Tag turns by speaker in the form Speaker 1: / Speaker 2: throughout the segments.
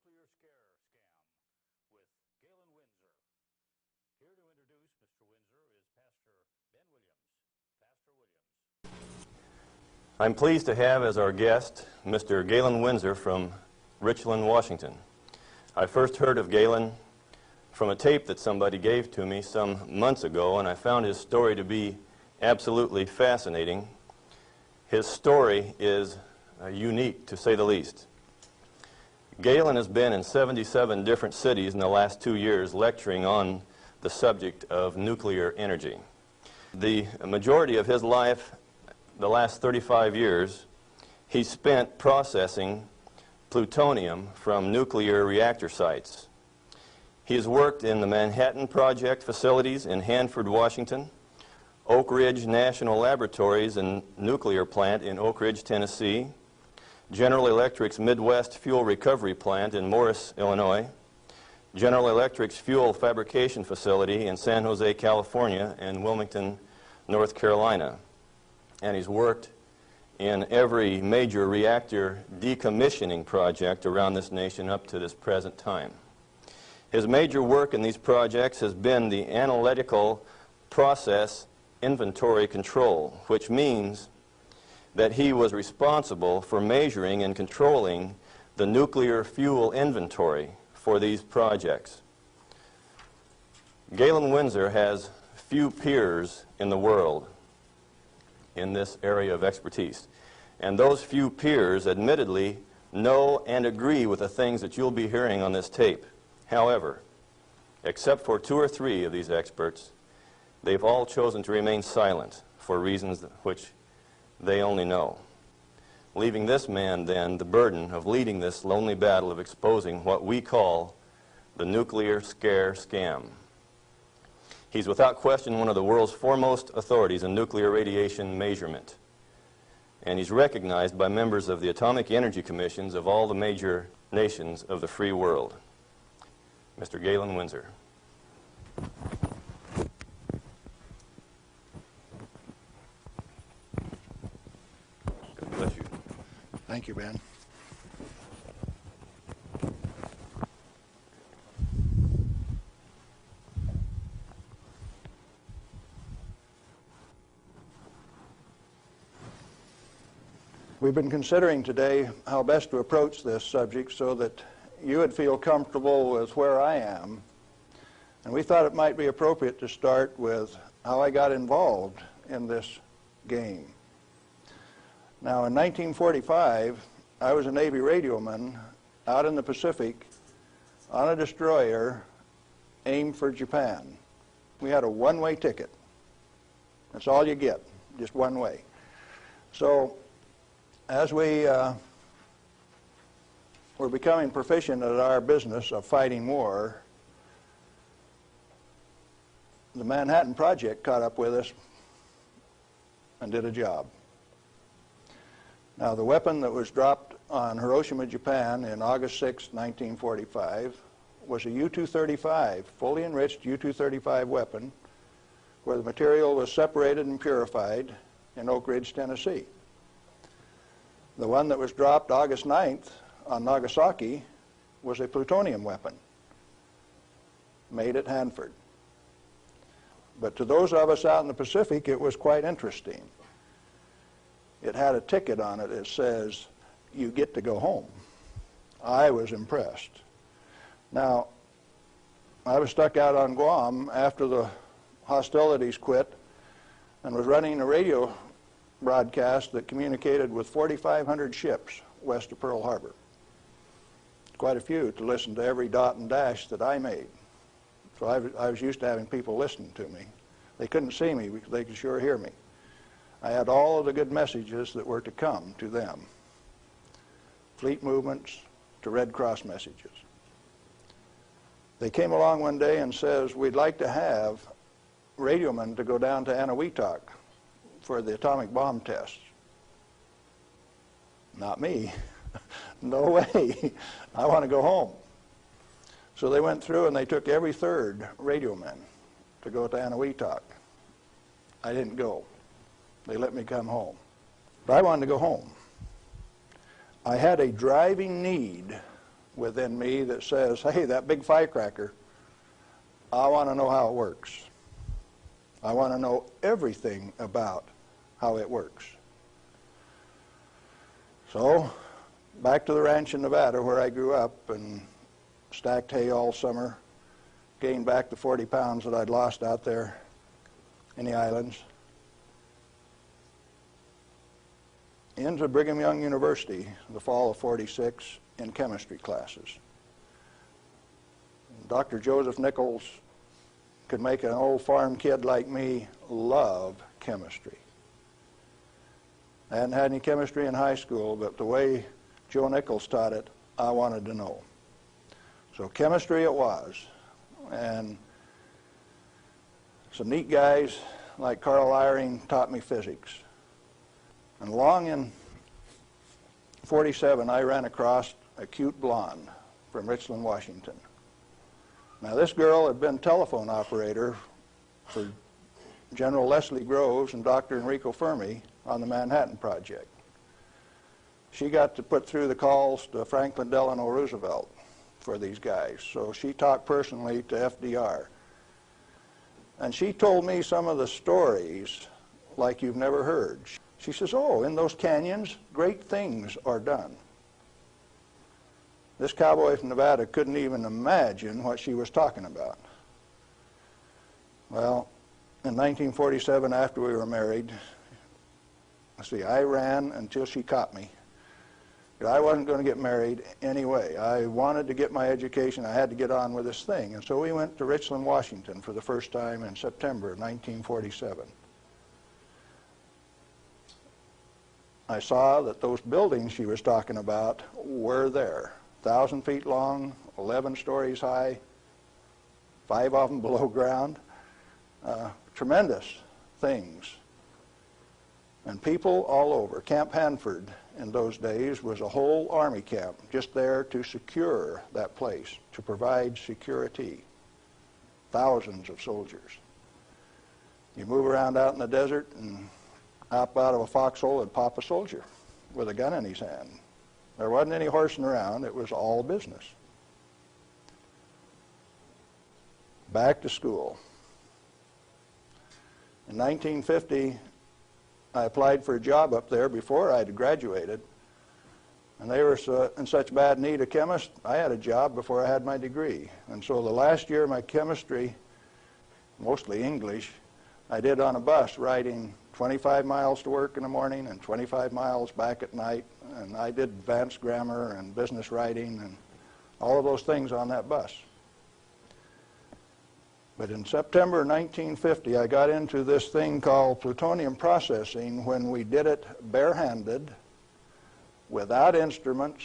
Speaker 1: nuclear scare scam with Galen Winsor. Here to introduce Mr. Windsor is Pastor Ben Williams. Pastor Williams.
Speaker 2: I'm pleased to have as our guest Mr. Galen Winsor from Richland, Washington. I first heard of Galen from a tape that somebody gave to me some months ago, and I found his story to be absolutely fascinating. His story is unique, to say the least. Galen has been in 77 different cities in the last 2 years lecturing on the subject of nuclear energy. The majority of his life, the last 35 years, he spent processing plutonium from nuclear reactor sites. He has worked in the Manhattan Project facilities in Hanford, Washington, Oak Ridge National Laboratories and Nuclear Plant in Oak Ridge, Tennessee, General Electric's Midwest Fuel Recovery Plant in Morris, Illinois, General Electric's Fuel Fabrication Facility in San Jose, California, and Wilmington, North Carolina. And he's worked in every major reactor decommissioning project around this nation up to this present time. His major work in these projects has been the analytical process inventory control, which means that he was responsible for measuring and controlling the nuclear fuel inventory for these projects. Galen Winsor has few peers in the world in this area of expertise. And those few peers admittedly know and agree with the things that you'll be hearing on this tape. However, except for 2 or 3 of these experts, they've all chosen to remain silent for reasons which they only know, leaving this man then the burden of leading this lonely battle of exposing what we call the nuclear scare scam. He's without question one of the world's foremost authorities in nuclear radiation measurement, and he's recognized by members of the Atomic Energy Commissions of all the major nations of the free world. Mr. Galen Winsor. God bless you.
Speaker 3: Thank you, Ben. We've been considering today how best to approach this subject so that you would feel comfortable with where I am. And we thought it might be appropriate to start with how I got involved in this game. Now, in 1945, I was a Navy radioman out in the Pacific on a destroyer aimed for Japan. We had a one-way ticket. That's all you get, just one way. So, as we were becoming proficient at our business of fighting war, the Manhattan Project caught up with us and did a job. Now, the weapon that was dropped on Hiroshima, Japan in August 6, 1945 was a U-235, fully enriched U-235 weapon, where the material was separated and purified in Oak Ridge, Tennessee. The one that was dropped August 9th on Nagasaki was a plutonium weapon made at Hanford. But to those of us out in the Pacific, it was quite interesting. It had a ticket on it that says, "You get to go home." I was impressed. Now, I was stuck out on Guam after the hostilities quit and was running a radio broadcast that communicated with 4,500 ships west of Pearl Harbor. Quite a few to listen to every dot and dash that I made. So I was used to having people listen to me. They couldn't see me, but they could sure hear me. I had all of the good messages that were to come to them. Fleet movements to Red Cross messages. They came along one day and says, "We'd like to have radiomen to go down to Eniwetok for the atomic bomb tests." Not me. No way. I want to go home. So they went through and they took every 3rd radioman to go to Eniwetok. I didn't go. They let me come home. But I wanted to go home. I had a driving need within me that says, hey, that big firecracker, I want to know how it works. I want to know everything about how it works. So, back to the ranch in Nevada where I grew up and stacked hay all summer, gained back the 40 pounds that I'd lost out there in the islands. Into Brigham Young University in the fall of '46 in chemistry classes. Dr. Joseph Nichols could make an old farm kid like me love chemistry. I hadn't had any chemistry in high school, but the way Joe Nichols taught it, I wanted to know. So chemistry it was. And some neat guys like Carl Eyring taught me physics. And along in '47, I ran across a cute blonde from Richland, Washington. Now, this girl had been telephone operator for General Leslie Groves and Dr. Enrico Fermi on the Manhattan Project. She got to put through the calls to Franklin Delano Roosevelt for these guys, so she talked personally to FDR. And she told me some of the stories like you've never heard. She says, oh, in those canyons, great things are done. This cowboy from Nevada couldn't even imagine what she was talking about. Well, in 1947, after we were married, I ran until she caught me. But I wasn't going to get married anyway. I wanted to get my education. I had to get on with this thing. And so we went to Richland, Washington for the first time in September of 1947. I saw that those buildings she was talking about were there. 1,000 feet long, 11 stories high, 5 of them below ground. Tremendous things. And people all over. Camp Hanford in those days was a whole army camp just there to secure that place, to provide security. Thousands of soldiers. You move around out in the desert and hop out of a foxhole and pop a soldier with a gun in his hand. There wasn't any horsing around. It was all business. Back to school. In 1950, I applied for a job up there before I had graduated, and they were in such bad need of chemists, I had a job before I had my degree. And so the last year of my chemistry, mostly English, I did on a bus, riding 25 miles to work in the morning and 25 miles back at night, and I did advanced grammar and business writing and all of those things on that bus. But in September 1950, I got into this thing called plutonium processing when we did it barehanded, without instruments,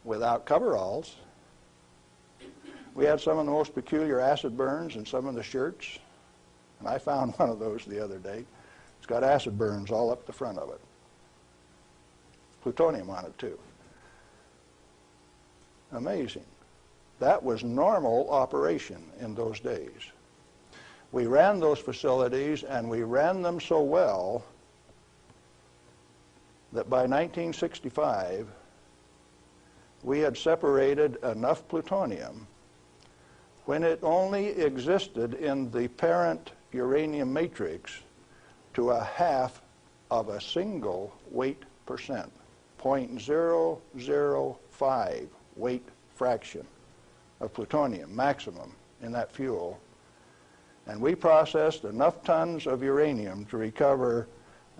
Speaker 3: without coveralls. We had some of the most peculiar acid burns in some of the shirts, and I found one of those the other day. It's got acid burns all up the front of it. Plutonium on it, too. Amazing. That was normal operation in those days. We ran those facilities, and we ran them so well that by 1965, we had separated enough plutonium when it only existed in the parent uranium matrix to a half of a single weight percent, 0.005 weight fraction of plutonium maximum in that fuel. And we processed enough tons of uranium to recover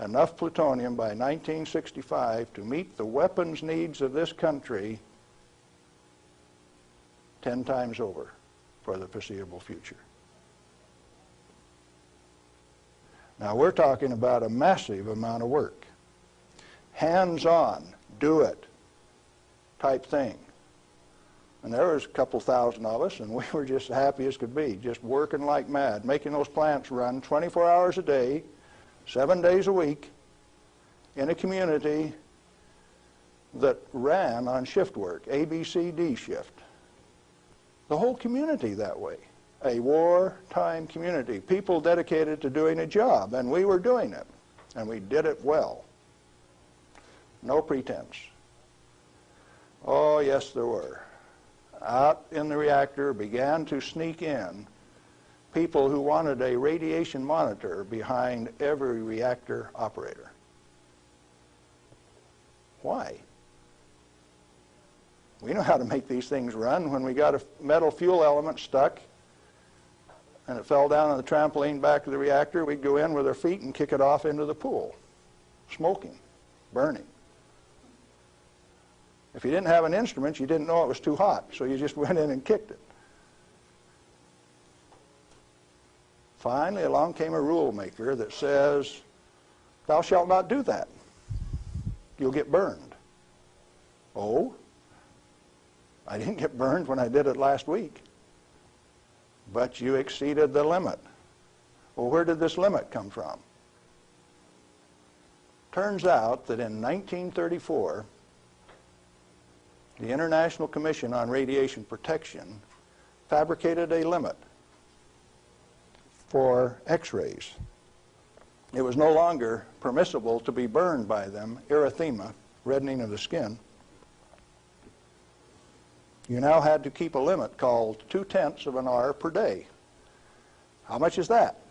Speaker 3: enough plutonium by 1965 to meet the weapons needs of this country 10 times over for the foreseeable future. Now we're talking about a massive amount of work. Hands-on, do it type thing. And there was a couple thousand of us, and we were just happy as could be, just working like mad, making those plants run 24 hours a day, 7 days a week, in a community that ran on shift work, ABCD shift. The whole community that way. A wartime community, people dedicated to doing a job, and we were doing it, and we did it well. No pretense. Oh, yes, there were. Out in the reactor began to sneak in people who wanted a radiation monitor behind every reactor operator. Why? We know how to make these things run. When we got a metal fuel element stuck and it fell down on the trampoline back of the reactor, we'd go in with our feet and kick it off into the pool, smoking, burning. If you didn't have an instrument, you didn't know it was too hot, so you just went in and kicked it. Finally, along came a rule maker that says, thou shalt not do that. You'll get burned. Oh, I didn't get burned when I did it last week. But you exceeded the limit. Well, where did this limit come from? Turns out that in 1934, the International Commission on Radiation Protection fabricated a limit for X-rays. It was no longer permissible to be burned by them, erythema, reddening of the skin. You now had to keep a limit called 0.2 of an hour per day. How much is that?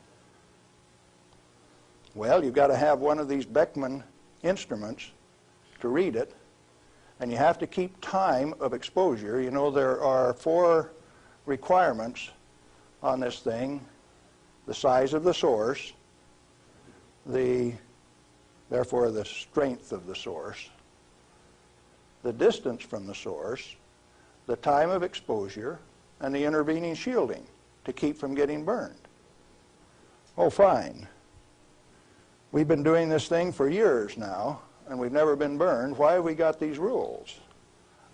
Speaker 3: Well, you've got to have one of these Beckman instruments to read it, and you have to keep time of exposure. You know, there are 4 requirements on this thing: the size of the source, therefore the strength of the source, the distance from the source, the time of exposure, and the intervening shielding to keep from getting burned. Oh, fine. We've been doing this thing for years now, and we've never been burned. Why have we got these rules?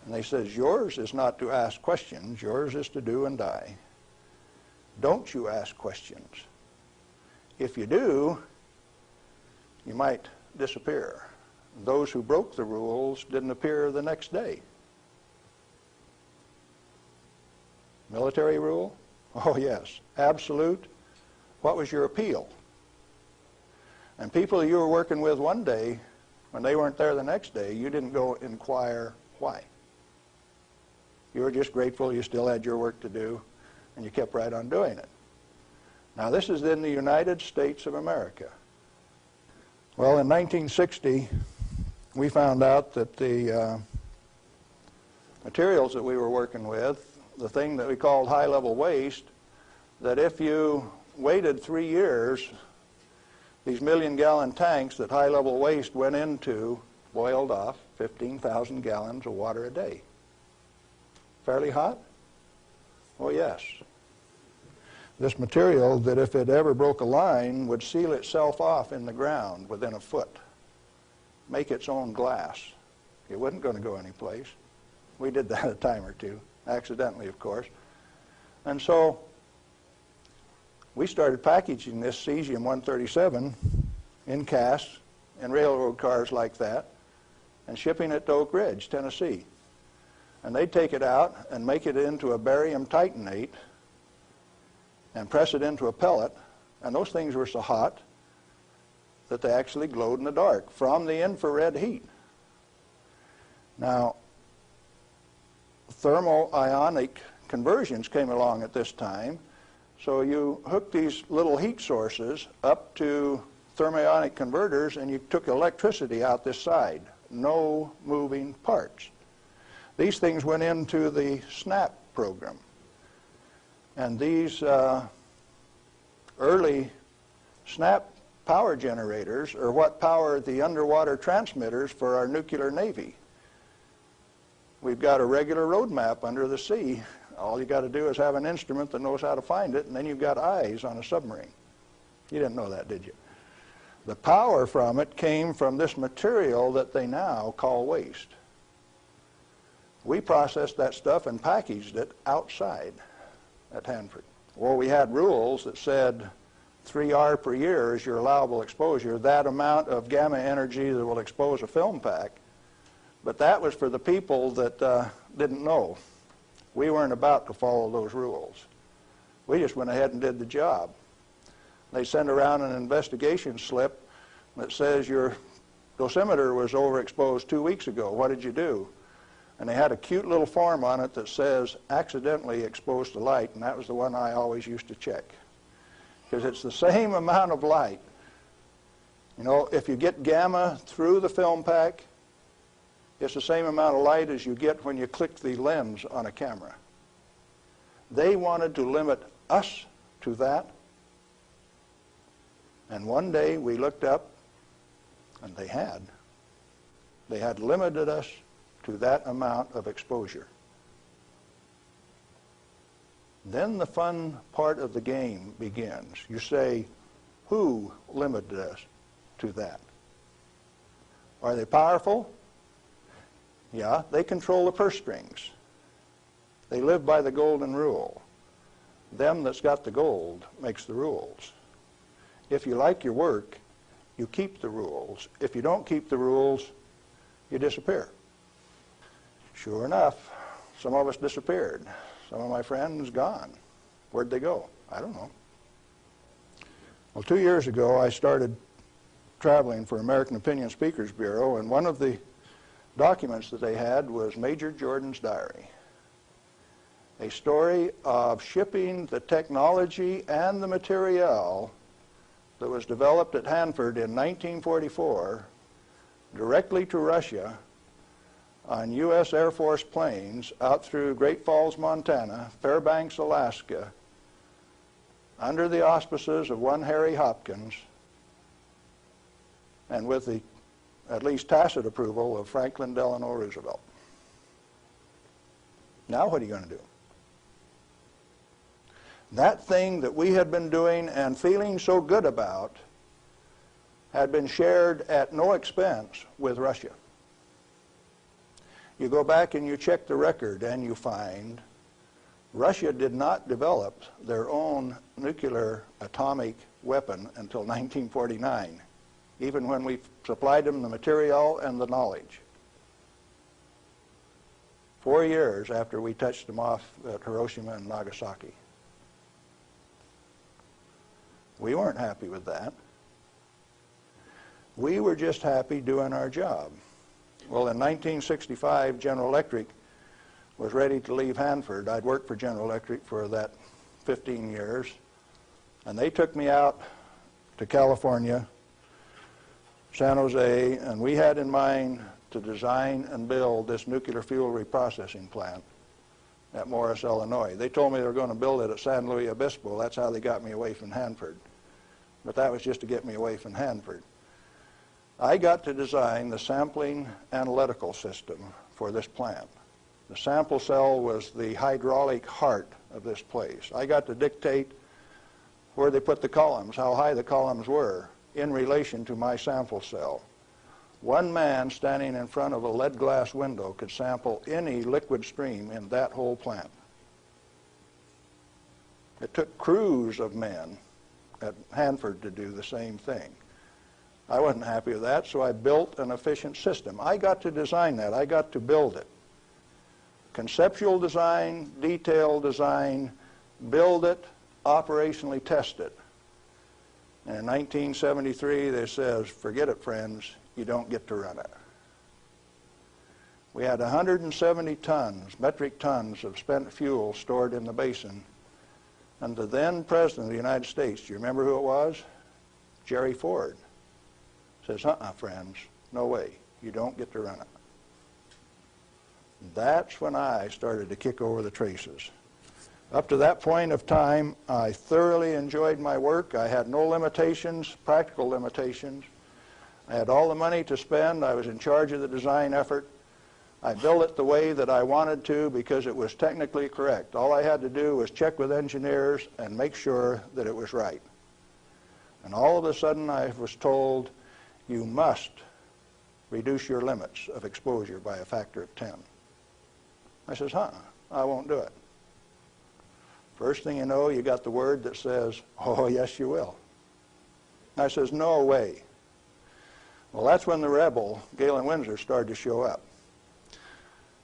Speaker 3: And they says, yours is not to ask questions, yours is to do and die. Don't you ask questions. If you do, you might disappear. Those who broke the rules didn't appear the next day. Military rule? Oh, yes. Absolute. What was your appeal? And people you were working with one day, when they weren't there the next day, you didn't go inquire why. You were just grateful you still had your work to do, and you kept right on doing it. Now, this is in the United States of America. Well, in 1960, we found out that the materials that we were working with, the thing that we called high-level waste, that if you waited 3 years, these million-gallon tanks that high-level waste went into boiled off 15,000 gallons of water a day. Fairly hot? Oh, yes. This material, that if it ever broke a line, would seal itself off in the ground within a foot, make its own glass. It wasn't going to go anyplace. We did that a time or two, accidentally, of course. And so we started packaging this cesium-137 in casts in railroad cars like that and shipping it to Oak Ridge, Tennessee. And they'd take it out and make it into a barium titanate and press it into a pellet, and those things were so hot that they actually glowed in the dark from the infrared heat. Now, thermo-ionic conversions came along at this time, so you hooked these little heat sources up to thermionic converters and you took electricity out this side. No moving parts. These things went into the SNAP program. And these early SNAP power generators are what powered the underwater transmitters for our nuclear navy. We've got a regular road map under the sea. All you got to do is have an instrument that knows how to find it, and then you've got eyes on a submarine. You didn't know that, did you? The power from it came from this material that they now call waste. We processed that stuff and packaged it outside at Hanford. Well, we had rules that said 3 R per year is your allowable exposure, that amount of gamma energy that will expose a film pack. But that was for the people that didn't know. We weren't about to follow those rules. We just went ahead and did the job. They send around an investigation slip that says your dosimeter was overexposed 2 weeks ago. What did you do? And they had a cute little form on it that says accidentally exposed to light, and that was the one I always used to check. Because it's the same amount of light. You know, if you get gamma through the film pack, it's the same amount of light as you get when you click the lens on a camera. They wanted to limit us to that. And one day we looked up, and they had. They had limited us to that amount of exposure. Then the fun part of the game begins. You say, who limited us to that? Are they powerful? Yeah, they control the purse strings. They live by the golden rule. Them that's got the gold makes the rules. If you like your work, you keep the rules. If you don't keep the rules, you disappear. Sure enough, some of us disappeared. Some of my friends gone. Where'd they go? I don't know. Well, 2 years ago, I started traveling for American Opinion Speakers Bureau, and one of the documents that they had was Major Jordan's diary. A story of shipping the technology and the material that was developed at Hanford in 1944 directly to Russia on U.S. Air Force planes out through Great Falls, Montana, Fairbanks, Alaska, under the auspices of one Harry Hopkins, and with the at least tacit approval of Franklin Delano Roosevelt. Now what are you going to do? That thing that we had been doing and feeling so good about had been shared at no expense with Russia. You go back and you check the record and you find Russia did not develop their own nuclear atomic weapon until 1949, even when we supplied them the material and the knowledge. 4 years after we touched them off at Hiroshima and Nagasaki. We weren't happy with that. We were just happy doing our job. Well, in 1965, General Electric was ready to leave Hanford. I'd worked for General Electric for that 15 years, and they took me out to California, San Jose, and we had in mind to design and build this nuclear fuel reprocessing plant at Morris, Illinois. They told me they were going to build it at San Luis Obispo. That's how they got me away from Hanford. But that was just to get me away from Hanford. I got to design the sampling analytical system for this plant. The sample cell was the hydraulic heart of this place. I got to dictate where they put the columns, how high the columns were in relation to my sample cell. One man standing in front of a lead glass window could sample any liquid stream in that whole plant. It took crews of men at Hanford to do the same thing. I wasn't happy with that, so I built an efficient system. I got to design that. I got to build it. Conceptual design, detailed design, build it, operationally test it. And in 1973, they says, forget it, friends, you don't get to run it. We had 170 tons, metric tons of spent fuel stored in the basin. And the then President of the United States, do you remember who it was? Jerry Ford. Says, friends, no way, you don't get to run it. That's when I started to kick over the traces. Up to that point of time, I thoroughly enjoyed my work. I had no limitations, practical limitations. I had all the money to spend. I was in charge of the design effort. I built it the way that I wanted to because it was technically correct. All I had to do was check with engineers and make sure that it was right. And all of a sudden I was told, you must reduce your limits of exposure by a factor of 10. I says, I won't do it. First thing you know, you got the word that says, oh, yes, you will. I says, no way. Well, that's when the rebel, Galen Winsor, started to show up.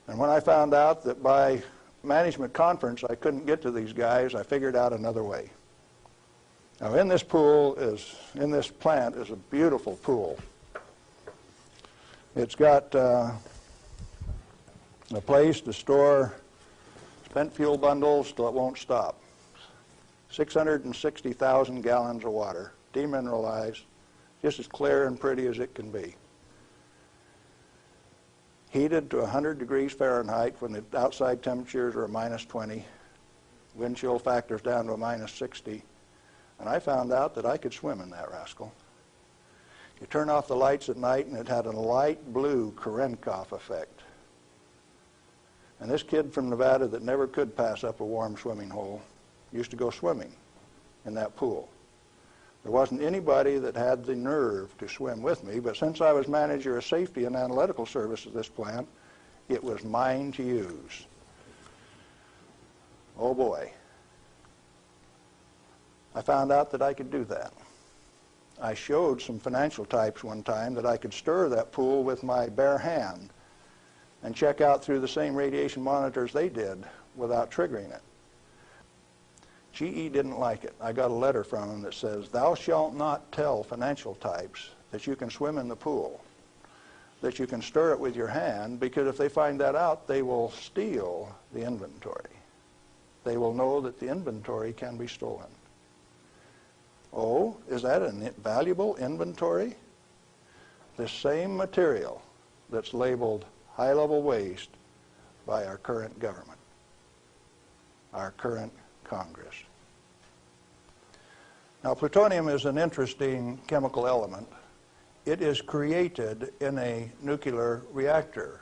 Speaker 3: And when I found out that by management conference I couldn't get to these guys, I figured out another way. Now, in this plant is a beautiful pool. It's got a place to store spent fuel bundles till it won't stop. 660,000 gallons of water, demineralized, just as clear and pretty as it can be. Heated to 100 degrees Fahrenheit when the outside temperatures are minus 20, wind chill factors down to a minus 60, and I found out that I could swim in that rascal. You turn off the lights at night and it had a light blue Cherenkov effect. And this kid from Nevada that never could pass up a warm swimming hole used to go swimming in that pool. There wasn't anybody that had the nerve to swim with me, but since I was manager of safety and analytical service at this plant, it was mine to use. Oh boy. I found out that I could do that. I showed some financial types one time that I could stir that pool with my bare hand and check out through the same radiation monitors they did without triggering it. GE didn't like it. I got a letter from him that says, "Thou shalt not tell financial types that you can swim in the pool, that you can stir it with your hand, because if they find that out, they will steal the inventory. They will know that the inventory can be stolen." Oh, is that a valuable inventory? The same material that's labeled high-level waste by our current government, our current Congress. Now, plutonium is an interesting chemical element. It is created in a nuclear reactor.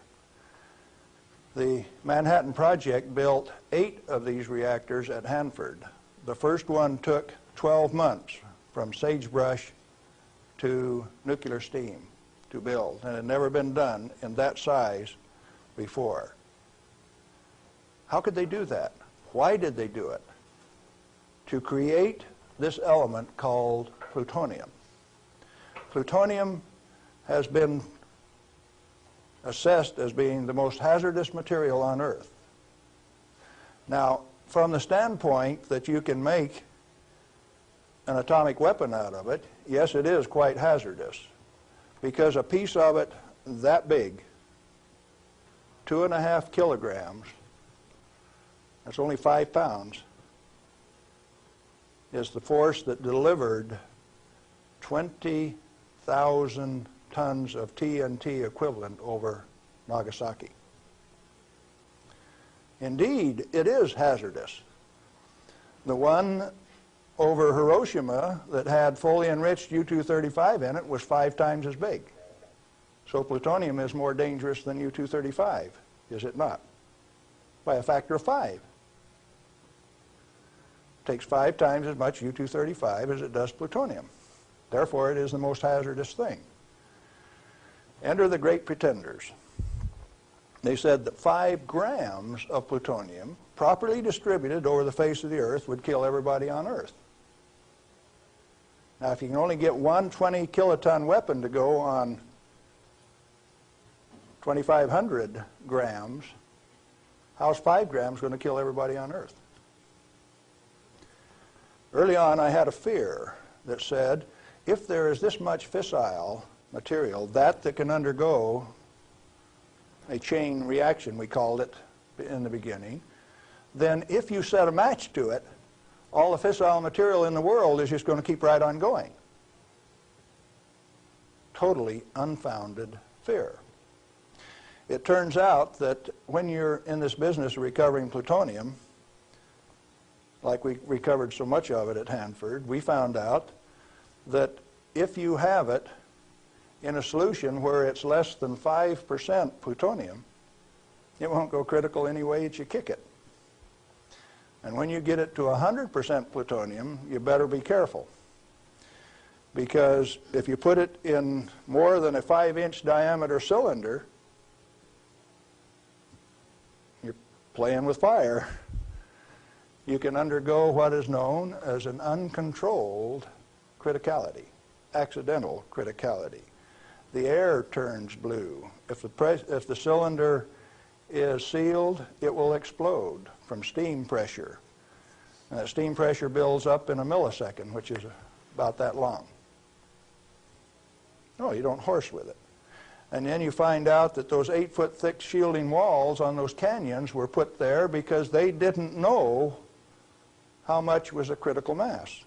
Speaker 3: The Manhattan Project built 8 of these reactors at Hanford. The first one took 12 months from sagebrush to nuclear steam to build, and it had never been done in that size before. How could they do that? Why did they do it? To create this element called plutonium. Plutonium has been assessed as being the most hazardous material on Earth. Now, from the standpoint that you can make an atomic weapon out of it, yes, it is quite hazardous, because a piece of it that big, 2.5 kilograms, that's only 5 pounds, is the force that delivered 20,000 tons of TNT equivalent over Nagasaki. Indeed, it is hazardous. The one over Hiroshima that had fully enriched U-235 in it was 5 times as big. So plutonium is more dangerous than U-235, is it not? By a factor of 5. It takes 5 times as much U-235 as it does plutonium. Therefore, it is the most hazardous thing. Enter the great pretenders. They said that 5 grams of plutonium, properly distributed over the face of the Earth, would kill everybody on Earth. Now, if you can only get one 20-kiloton weapon to go on 2,500 grams, how's 5 grams going to kill everybody on Earth? Early on, I had a fear that said, if there is this much fissile material, that can undergo a chain reaction, we called it in the beginning, then if you set a match to it, all the fissile material in the world is just going to keep right on going. Totally unfounded fear. It turns out that when you're in this business of recovering plutonium, like we recovered so much of it at Hanford, we found out that if you have it in a solution where it's less than 5% plutonium, it won't go critical any way that you kick it. And when you get it to 100% plutonium, you better be careful. Because if you put it in more than a 5-inch diameter cylinder, you're playing with fire. You can undergo what is known as an uncontrolled criticality, accidental criticality. The air turns blue. If the cylinder is sealed, it will explode from steam pressure. And that steam pressure builds up in a millisecond, which is about that long. No, you don't horse with it. And then you find out that those 8-foot thick shielding walls on those canyons were put there because they didn't know how much was a critical mass.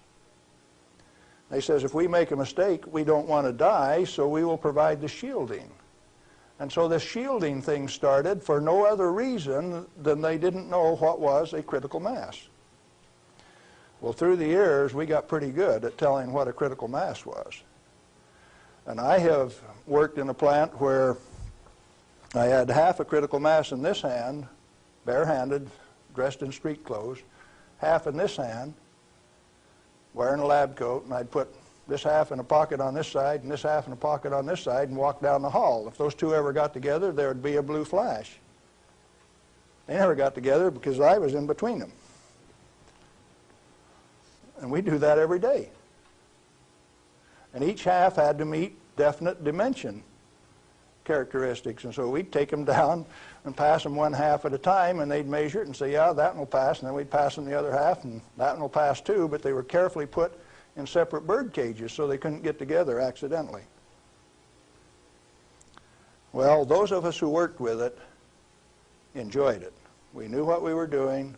Speaker 3: They says, if we make a mistake, we don't want to die, so we will provide the shielding. And so this shielding thing started for no other reason than they didn't know what was a critical mass. Well, through the years, we got pretty good at telling what a critical mass was. And I have worked in a plant where I had half a critical mass in this hand, barehanded, dressed in street clothes, half in this hand, wearing a lab coat, and I'd put this half in a pocket on this side and this half in a pocket on this side and walk down the hall. If those two ever got together, there would be a blue flash. They never got together because I was in between them. And we do that every day. And each half had to meet definite dimension characteristics. And so we'd take them down and pass them one half at a time, and they'd measure it and say, yeah, that one will pass. And then we'd pass them the other half, and that one will pass too. But they were carefully put in separate bird cages so they couldn't get together accidentally. Well, those of us who worked with it enjoyed it. We knew what we were doing.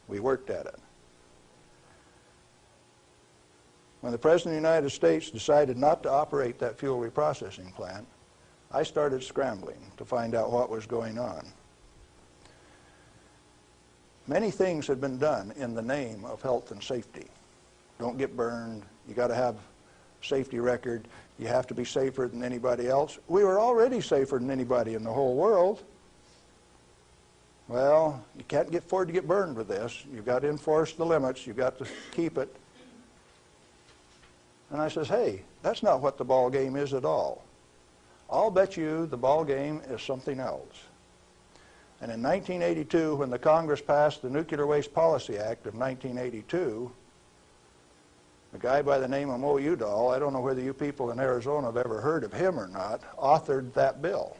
Speaker 3: We worked at it. When the President of the United States decided not to operate that fuel reprocessing plant, I started scrambling to find out what was going on. Many things had been done in the name of health and safety. Don't get burned. You got to have a safety record. You have to be safer than anybody else. We were already safer than anybody in the whole world. Well, you can't afford to get burned with this. You've got to enforce the limits. You've got to keep it. And I says, hey, that's not what the ball game is at all. I'll bet you the ball game is something else. And in 1982, when the Congress passed the Nuclear Waste Policy Act of 1982, a guy by the name of Mo Udall, I don't know whether you people in Arizona have ever heard of him or not, authored that bill.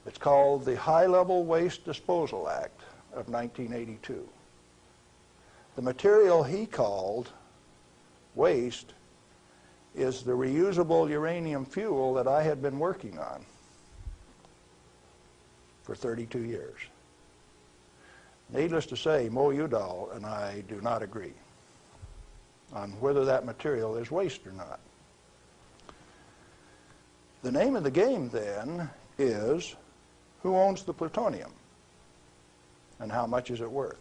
Speaker 3: It's called the High-Level Waste Disposal Act of 1982. The material he called waste is the reusable uranium fuel that I had been working on for 32 years. Needless to say, Mo Udall and I do not agree on whether that material is waste or not. The name of the game then is, who owns the plutonium and how much is it worth?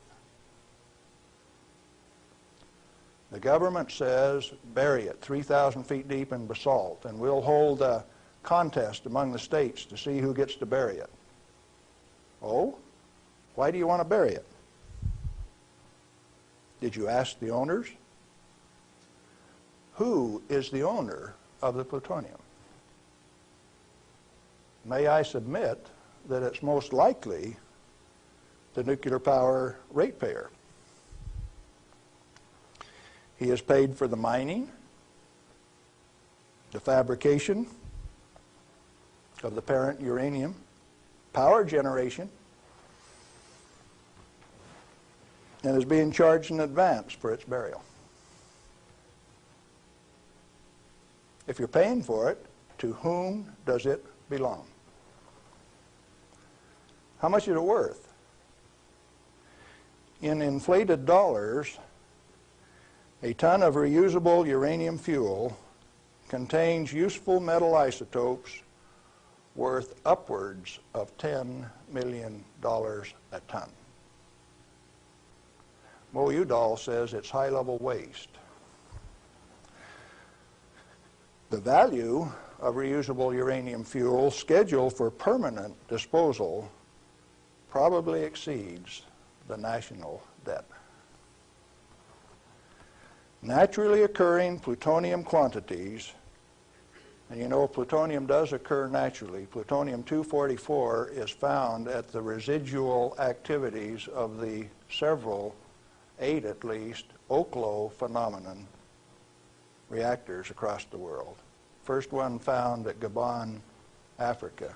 Speaker 3: The government says, bury it 3,000 feet deep in basalt, and we'll hold a contest among the states to see who gets to bury it. Oh? Why do you want to bury it? Did you ask the owners? Who is the owner of the plutonium? May I submit that it's most likely the nuclear power ratepayer. He is paid for the mining, the fabrication of the parent uranium, power generation, and is being charged in advance for its burial. If you're paying for it, to whom does it belong? How much is it worth? In inflated dollars, a ton of reusable uranium fuel contains useful metal isotopes worth upwards of $10 million a ton. Mo Udall says it's high-level waste. The value of reusable uranium fuel scheduled for permanent disposal probably exceeds the national debt. Naturally occurring plutonium quantities, and you know plutonium does occur naturally. Plutonium-244 is found at the residual activities of the several, 8 at least, Oklo phenomenon reactors across the world. First one found at Gabon, Africa.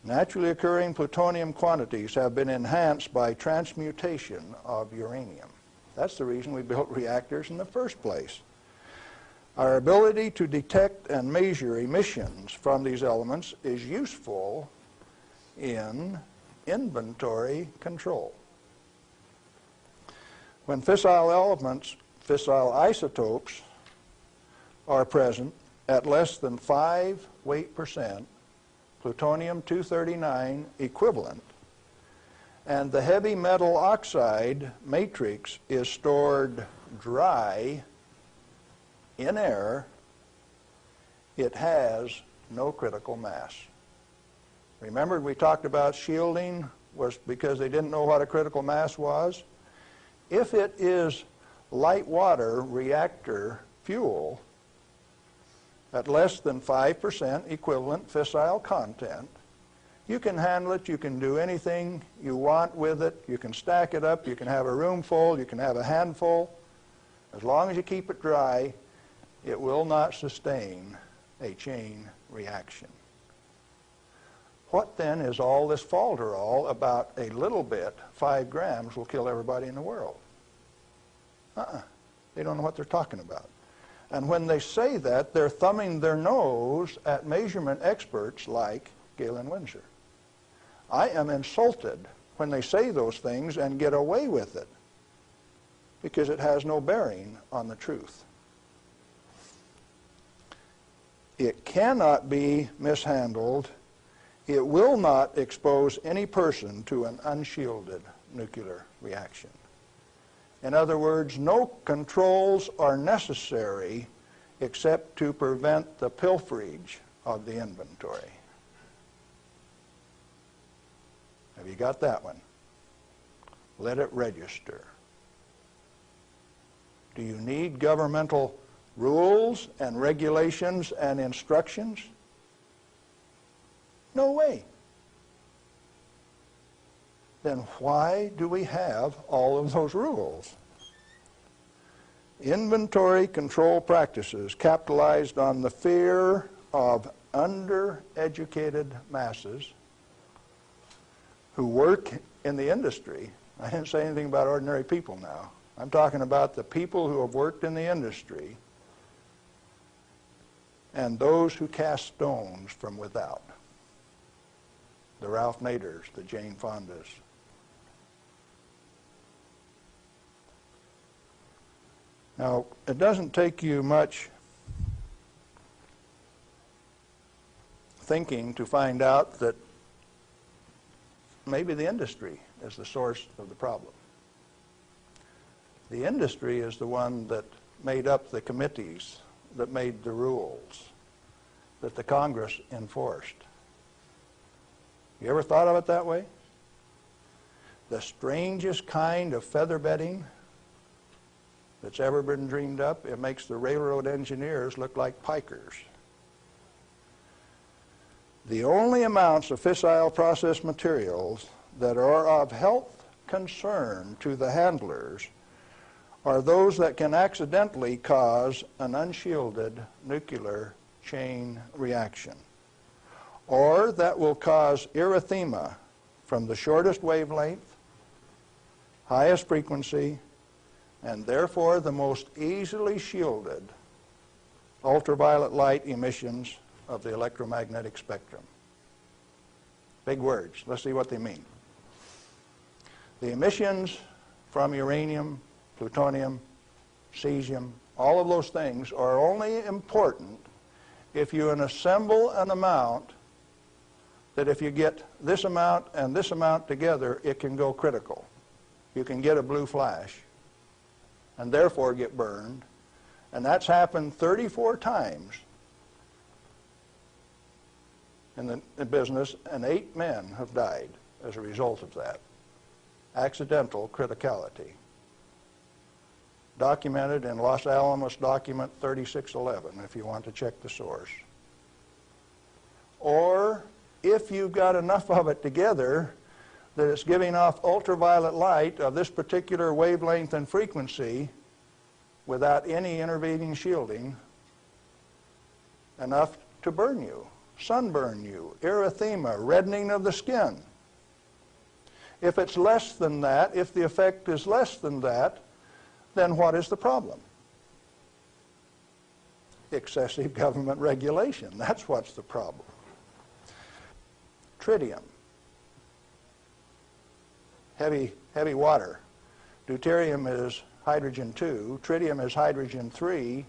Speaker 3: Naturally occurring plutonium quantities have been enhanced by transmutation of uranium. That's the reason we built reactors in the first place. Our ability to detect and measure emissions from these elements is useful in inventory control. When fissile elements, fissile isotopes, are present at less than 5 weight percent, plutonium-239 equivalent, and the heavy metal oxide matrix is stored dry in air, it has no critical mass. Remember, we talked about shielding was because they didn't know what a critical mass was? If it is light water reactor fuel at less than 5% equivalent fissile content, you can handle it, you can do anything you want with it, you can stack it up, you can have a room full, you can have a handful. As long as you keep it dry, it will not sustain a chain reaction. What then is all this falderall about a little bit, 5 grams, will kill everybody in the world? They don't know what they're talking about. And when they say that, they're thumbing their nose at measurement experts like Galen Winsor. I am insulted when they say those things and get away with it, because it has no bearing on the truth. It cannot be mishandled. It will not expose any person to an unshielded nuclear reaction. In other words, no controls are necessary except to prevent the pilferage of the inventory. Have you got that one? Let it register. Do you need governmental rules and regulations and instructions? No way. Then why do we have all of those rules? Inventory control practices capitalized on the fear of undereducated masses who work in the industry. I didn't say anything about ordinary people now. I'm talking about the people who have worked in the industry and those who cast stones from without. The Ralph Naders, the Jane Fondas. Now, it doesn't take you much thinking to find out that maybe the industry is the source of the problem. The industry is the one that made up the committees that made the rules that the Congress enforced. You ever thought of it that way? The strangest kind of feather bedding that's ever been dreamed up, it makes the railroad engineers look like pikers. The only amounts of fissile process materials that are of health concern to the handlers are those that can accidentally cause an unshielded nuclear chain reaction, or that will cause erythema from the shortest wavelength, highest frequency, and therefore the most easily shielded ultraviolet light emissions of the electromagnetic spectrum. Big words. Let's see what they mean. The emissions from uranium, plutonium, cesium, all of those things are only important if you assemble an amount that if you get this amount and this amount together, it can go critical. You can get a blue flash and therefore get burned. And that's happened 34 times in the business, and 8 men have died as a result of that. Accidental criticality. Documented in Los Alamos document 3611, if you want to check the source. Or if you've got enough of it together that it's giving off ultraviolet light of this particular wavelength and frequency without any intervening shielding, enough to burn you, sunburn you, erythema, reddening of the skin. If it's less than that, if the effect is less than that, then what is the problem? excessive government regulation. That's what's the problem. Tritium, heavy water. Deuterium is hydrogen 2. Tritium is hydrogen 3.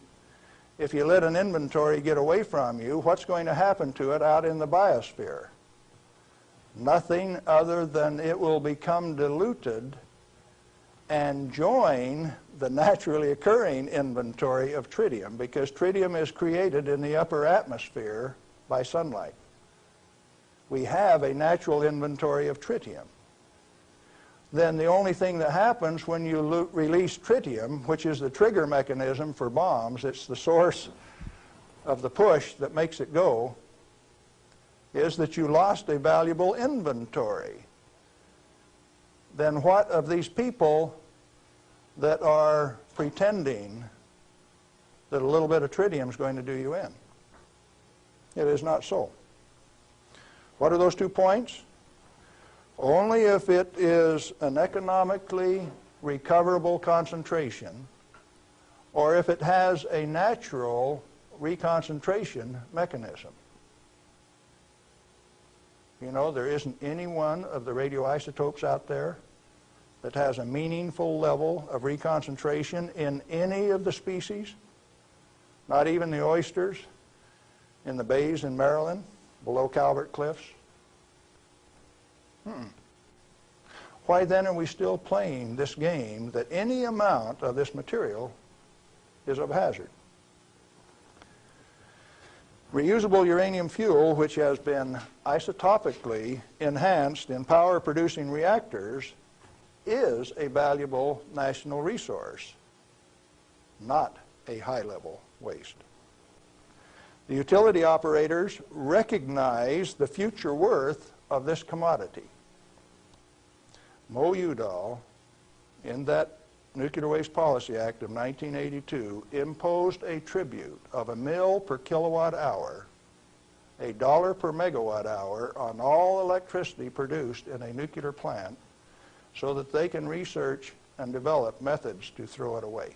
Speaker 3: If you let an inventory get away from you, what's going to happen to it out in the biosphere? Nothing other than it will become diluted and join the naturally occurring inventory of tritium, because tritium is created in the upper atmosphere by sunlight. We have a natural inventory of tritium. Then the only thing that happens when you release tritium, which is the trigger mechanism for bombs, it's the source of the push that makes it go, is that you lost a valuable inventory. Then what of these people that are pretending that a little bit of tritium is going to do you in? It is not so. What are those 2 points? Only if it is an economically recoverable concentration, or if it has a natural reconcentration mechanism. You know, there isn't any one of the radioisotopes out there that has a meaningful level of reconcentration in any of the species, not even the oysters in the bays in Maryland, below Calvert Cliffs. Why then are we still playing this game that any amount of this material is of hazard? Reusable uranium fuel, which has been isotopically enhanced in power-producing reactors, is a valuable national resource, not a high-level waste. The utility operators recognize the future worth of this commodity. Mo Udall, in that Nuclear Waste Policy Act of 1982, imposed a tribute of $1 per kilowatt hour, $1 per megawatt hour on all electricity produced in a nuclear plant, so that they can research and develop methods to throw it away.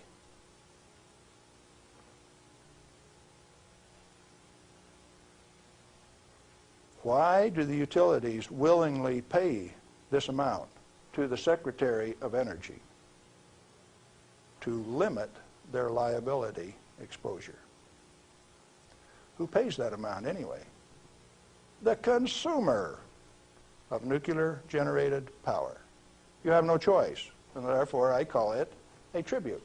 Speaker 3: Why do the utilities willingly pay this amount to the Secretary of Energy? To limit their liability exposure. Who pays that amount anyway? The consumer of nuclear-generated power. You have no choice, and therefore I call it a tribute.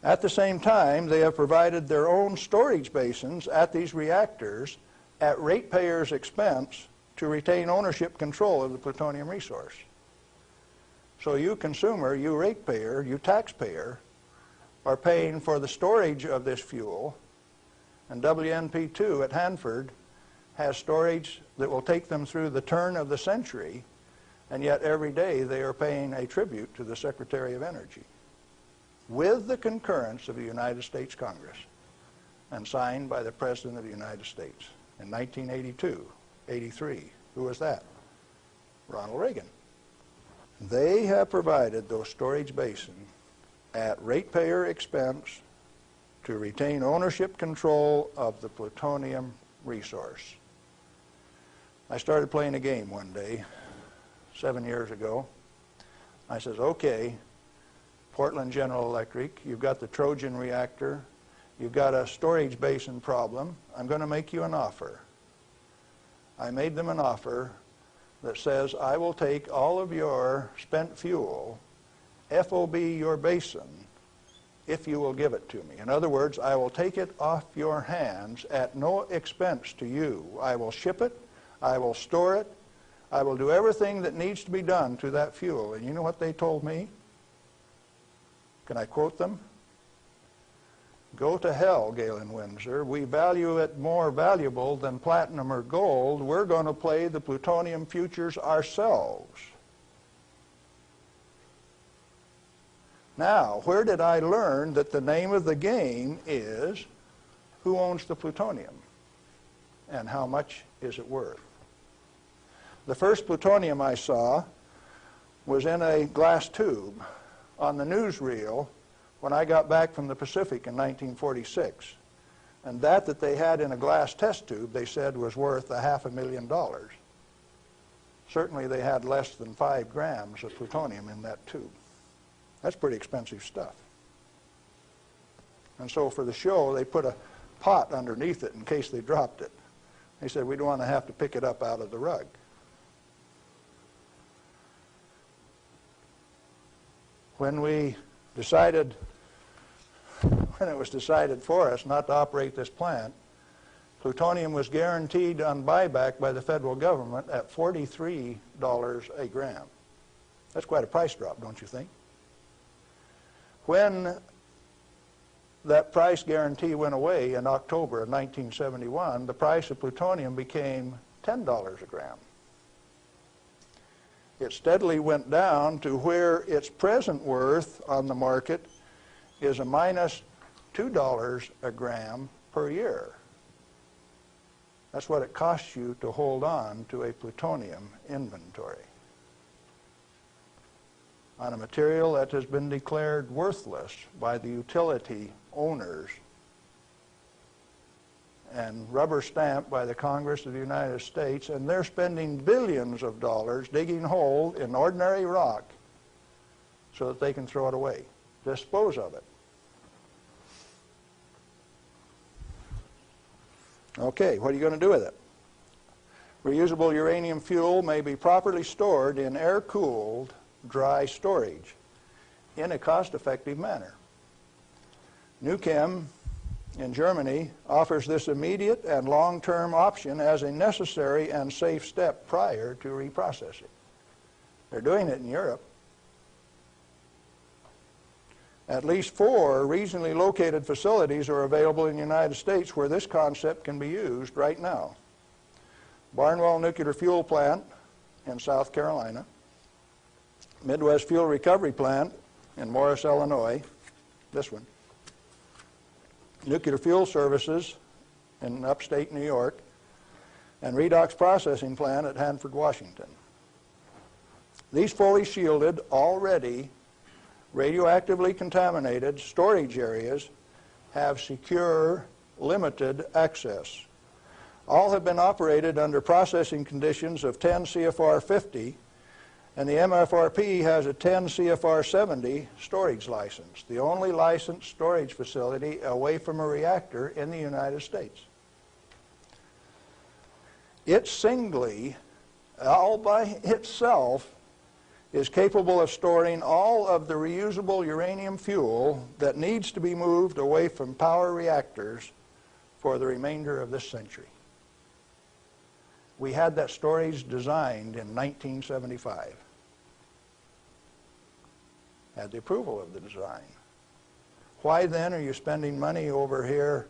Speaker 3: At the same time, they have provided their own storage basins at these reactors at ratepayers' expense to retain ownership control of the plutonium resource. So you consumer, you ratepayer, you taxpayer, are paying for the storage of this fuel, and WNP2 at Hanford has storage that will take them through the turn of the century, and yet every day they are paying a tribute to the Secretary of Energy with the concurrence of the United States Congress and signed by the President of the United States in 1982, 83. Who was that? Ronald Reagan. They have provided those storage basins at ratepayer expense to retain ownership control of the plutonium resource. I started playing a game one day, 7 years ago. I says, okay, Portland General Electric, you've got the Trojan reactor, you've got a storage basin problem, I'm going to make you an offer. I made them an offer that says, I will take all of your spent fuel, FOB your basin, if you will give it to me. In other words, I will take it off your hands at no expense to you. I will ship it, I will store it, I will do everything that needs to be done to that fuel. And you know what they told me? Can I quote them? Go to hell, Galen Winsor. We value it more valuable than platinum or gold. We're going to play the plutonium futures ourselves. Now, where did I learn that the name of the game is who owns the plutonium and how much is it worth? The first plutonium I saw was in a glass tube. On the newsreel when I got back from the Pacific in 1946. And that they had in a glass test tube, they said, was worth $500,000. Certainly they had less than 5 grams of plutonium in that tube. That's pretty expensive stuff. And so for the show, they put a pot underneath it in case they dropped it. They said, we don't want to have to pick it up out of the rug. When it was decided for us not to operate this plant, plutonium was guaranteed on buyback by the federal government at $43 a gram. That's quite a price drop, don't you think? When that price guarantee went away in October of 1971, the price of plutonium became $10 a gram. It steadily went down to where its present worth on the market is a minus $2 a gram per year. That's what it costs you to hold on to a plutonium inventory on a material that has been declared worthless by the utility owners and rubber stamped by the Congress of the United States, and they're spending billions of dollars digging holes in ordinary rock so that they can throw it away, dispose of it. Okay, what are you going to do with it? Reusable uranium fuel may be properly stored in air-cooled, dry storage in a cost-effective manner. Nuchem in Germany offers this immediate and long-term option as a necessary and safe step prior to reprocessing. They're doing it in Europe. At least 4 regionally located facilities are available in the United States where this concept can be used right now. Barnwell Nuclear Fuel Plant in South Carolina, Midwest Fuel Recovery Plant in Morris, Illinois, this one, Nuclear Fuel Services in upstate New York, and Redox Processing Plant at Hanford, Washington. These fully shielded, already radioactively contaminated storage areas have secure, limited access. All have been operated under processing conditions of 10 CFR 50, and the MFRP has a 10 CFR 70 storage license, the only licensed storage facility away from a reactor in the United States. It singly, all by itself, is capable of storing all of the reusable uranium fuel that needs to be moved away from power reactors for the remainder of this century. We had that storage designed in 1975. Had the approval of the design. Why then are you spending money over here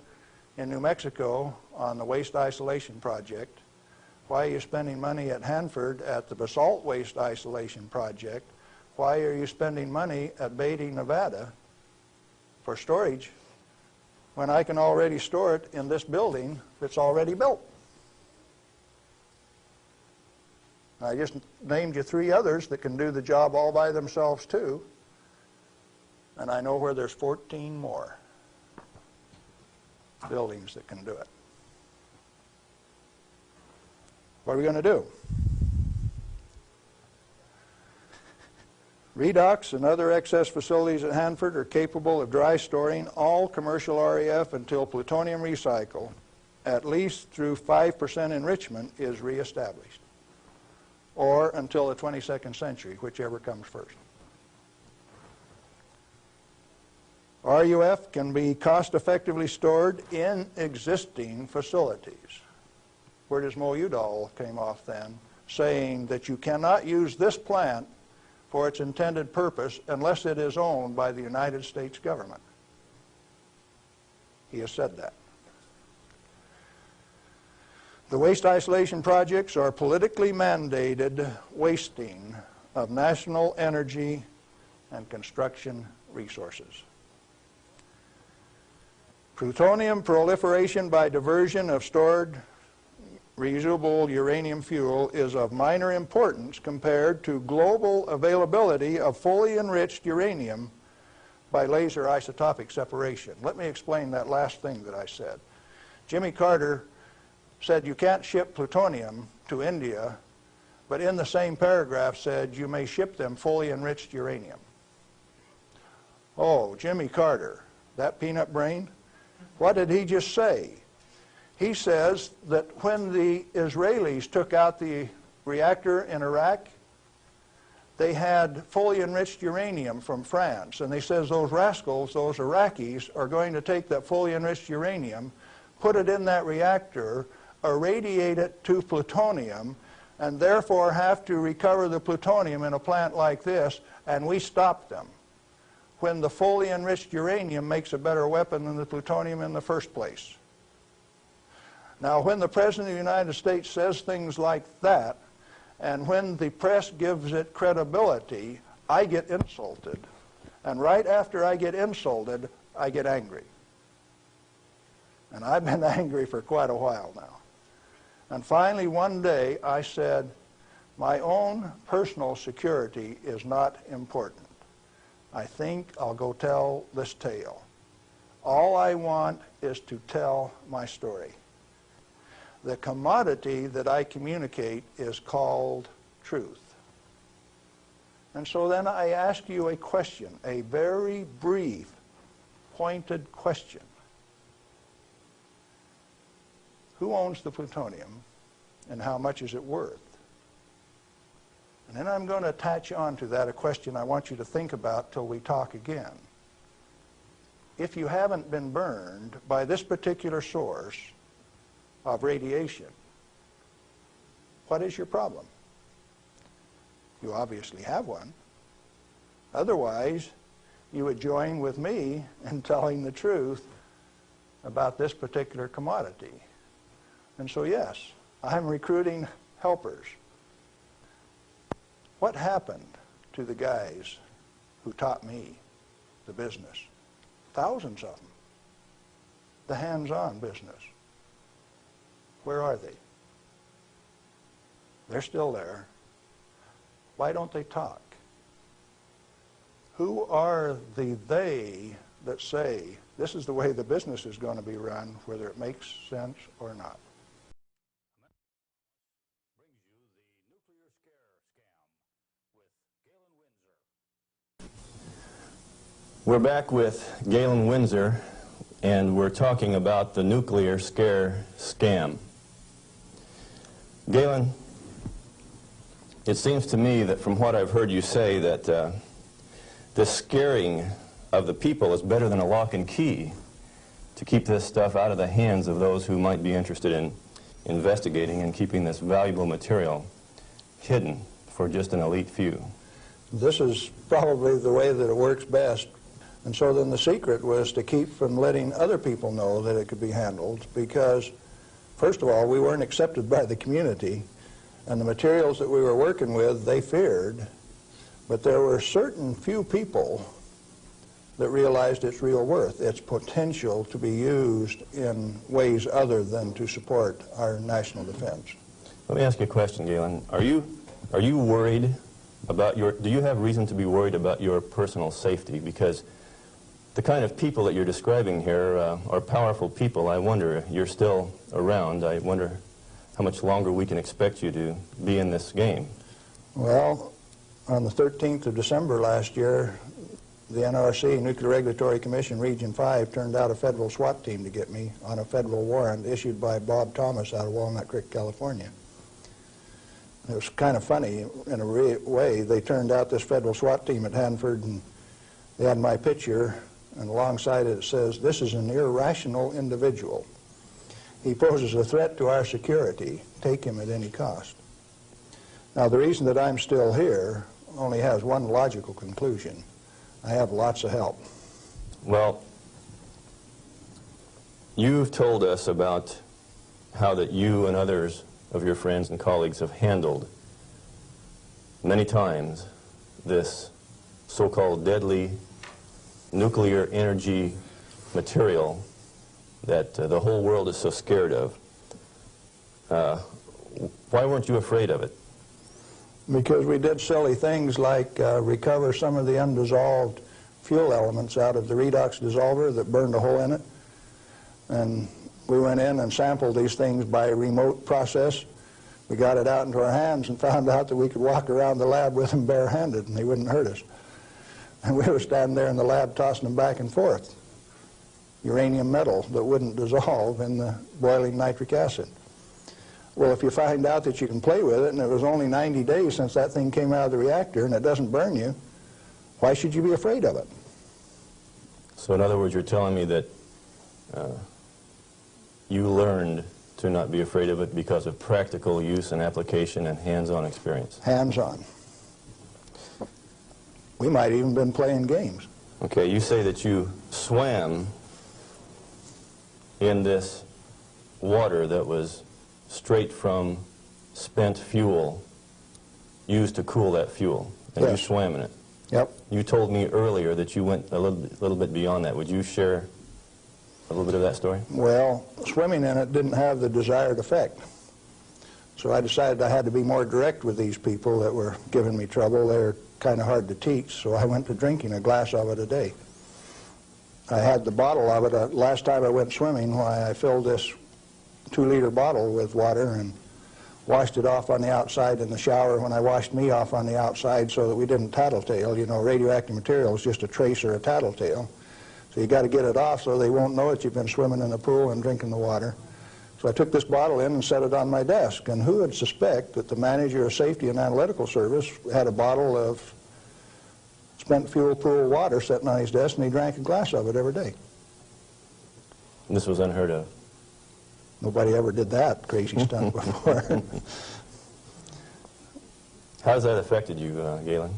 Speaker 3: in New Mexico on the waste isolation project? Why are you spending money at Hanford at the basalt waste isolation project? Why are you spending money at Beatty, Nevada for storage when I can already store it in this building that's already built? I just named you 3 others that can do the job all by themselves too, and I know where there's 14 more buildings that can do it. What are we going to do? Redox and other excess facilities at Hanford are capable of dry storing all commercial REF until plutonium recycle, at least through 5% enrichment, is reestablished, or until the 22nd century, whichever comes first. RUF can be cost-effectively stored in existing facilities. Where does Mo Udall came off then, saying that you cannot use this plant for its intended purpose unless it is owned by the United States government. He has said that. The waste isolation projects are politically mandated wasting of national energy and construction resources. Plutonium proliferation by diversion of stored reusable uranium fuel is of minor importance compared to global availability of fully enriched uranium by laser isotopic separation. Let me explain that last thing that I said. Jimmy Carter said you can't ship plutonium to India, but in the same paragraph said you may ship them fully enriched uranium. Oh, Jimmy Carter, that peanut brain, what did he just say? He says that when the Israelis took out the reactor in Iraq, they had fully enriched uranium from France, and they says those rascals, those Iraqis, are going to take that fully enriched uranium, put it in that reactor, irradiate it to plutonium, and therefore have to recover the plutonium in a plant like this, and we stopped them when the fully enriched uranium makes a better weapon than the plutonium in the first place. Now, when the President of the United States says things like that, and when the press gives it credibility, I get insulted. And right after I get insulted, I get angry. And I've been angry for quite a while now. And finally, one day, I said, my own personal security is not important. I think I'll go tell this tale. All I want is to tell my story. The commodity that I communicate is called truth. And so then I ask you a question, a very brief, pointed question. Who owns the plutonium, and how much is it worth? And then I'm going to attach on to that a question I want you to think about till we talk again. If you haven't been burned by this particular source of radiation, what is your problem? You obviously have one. Otherwise, you would join with me in telling the truth about this particular commodity. And so yes, I'm recruiting helpers. What happened to the guys who taught me the business? Thousands of them. The hands-on business. Where are they? They're still there. Why don't they talk? Who are the they that say this is the way the business is going to be run, whether it makes sense or not?
Speaker 1: Brings you the nuclear scare scam with Galen Winsor.
Speaker 2: We're back with Galen Winsor, and we're talking about the nuclear scare scam. Galen, it seems to me that from what I've heard you say that the scaring of the people is better than a lock and key to keep this stuff out of the hands of those who might be interested in investigating and keeping this valuable material hidden for just an elite few.
Speaker 3: This is probably the way that it works best. And so then the secret was to keep from letting other people know that it could be handled, because first of all, we weren't accepted by the community, and the materials that we were working with, they feared. But there were certain few people that realized its real worth, its potential to be used in ways other than to support our national defense.
Speaker 2: Let me ask you a question, Galen. Are you worried about do you have reason to be worried about your personal safety? Because the kind of people that you're describing here are powerful people. I wonder, you're still around. I wonder how much longer we can expect you to be in this game.
Speaker 3: Well, on the 13th of December last year, the NRC, Nuclear Regulatory Commission, Region 5, turned out a federal SWAT team to get me on a federal warrant issued by Bob Thomas out of Walnut Creek, California. It was kind of funny in a way. They turned out this federal SWAT team at Hanford, and they had my picture, and alongside it says, "This is an irrational individual. He poses a threat to our security. Take him at any cost." Now, the reason that I'm still here only has one logical conclusion. I have lots of help.
Speaker 2: Well, you've told us about how that you and others of your friends and colleagues have handled many times this so-called deadly nuclear energy material that the whole world is so scared of. Why weren't you afraid of it?
Speaker 3: Because we did silly things like recover some of the undissolved fuel elements out of the redox dissolver that burned a hole in it. And we went in and sampled these things by remote process. We got it out into our hands and found out that we could walk around the lab with them barehanded and they wouldn't hurt us. And we were standing there in the lab tossing them back and forth. Uranium metal that wouldn't dissolve in the boiling nitric acid. Well, if you find out that you can play with it, and it was only 90 days since that thing came out of the reactor and it doesn't burn you, why should you be afraid of it?
Speaker 2: So in other words, you're telling me that you learned to not be afraid of it because of practical use and application and hands-on experience.
Speaker 3: Hands-on. We might even been playing games.
Speaker 2: Okay, you say that you swam in this water that was straight from spent fuel used to cool that fuel, and
Speaker 3: Yes.
Speaker 2: you swam in it.
Speaker 3: Yep.
Speaker 2: You told me earlier that you went a little bit beyond that. Would you share a little bit of that story?
Speaker 3: Well, swimming in it didn't have the desired effect. So I decided I had to be more direct with these people that were giving me trouble. They were kind of hard to teach, so I went to drinking a glass of it a day. I had the bottle of it. Last time I went swimming, why I filled this 2-liter bottle with water and washed it off on the outside in the shower when I washed me off on the outside so that we didn't tattletale. You know, radioactive material is just a trace or a tattletale. So you got to get it off so they won't know that you've been swimming in the pool and drinking the water. So I took this bottle in and set it on my desk. And who would suspect that the manager of safety and analytical service had a bottle of spent fuel pool water sitting on his desk, and he drank a glass of it every day.
Speaker 2: And this was unheard of.
Speaker 3: Nobody ever did that crazy stunt before.
Speaker 2: How has that affected you, Galen?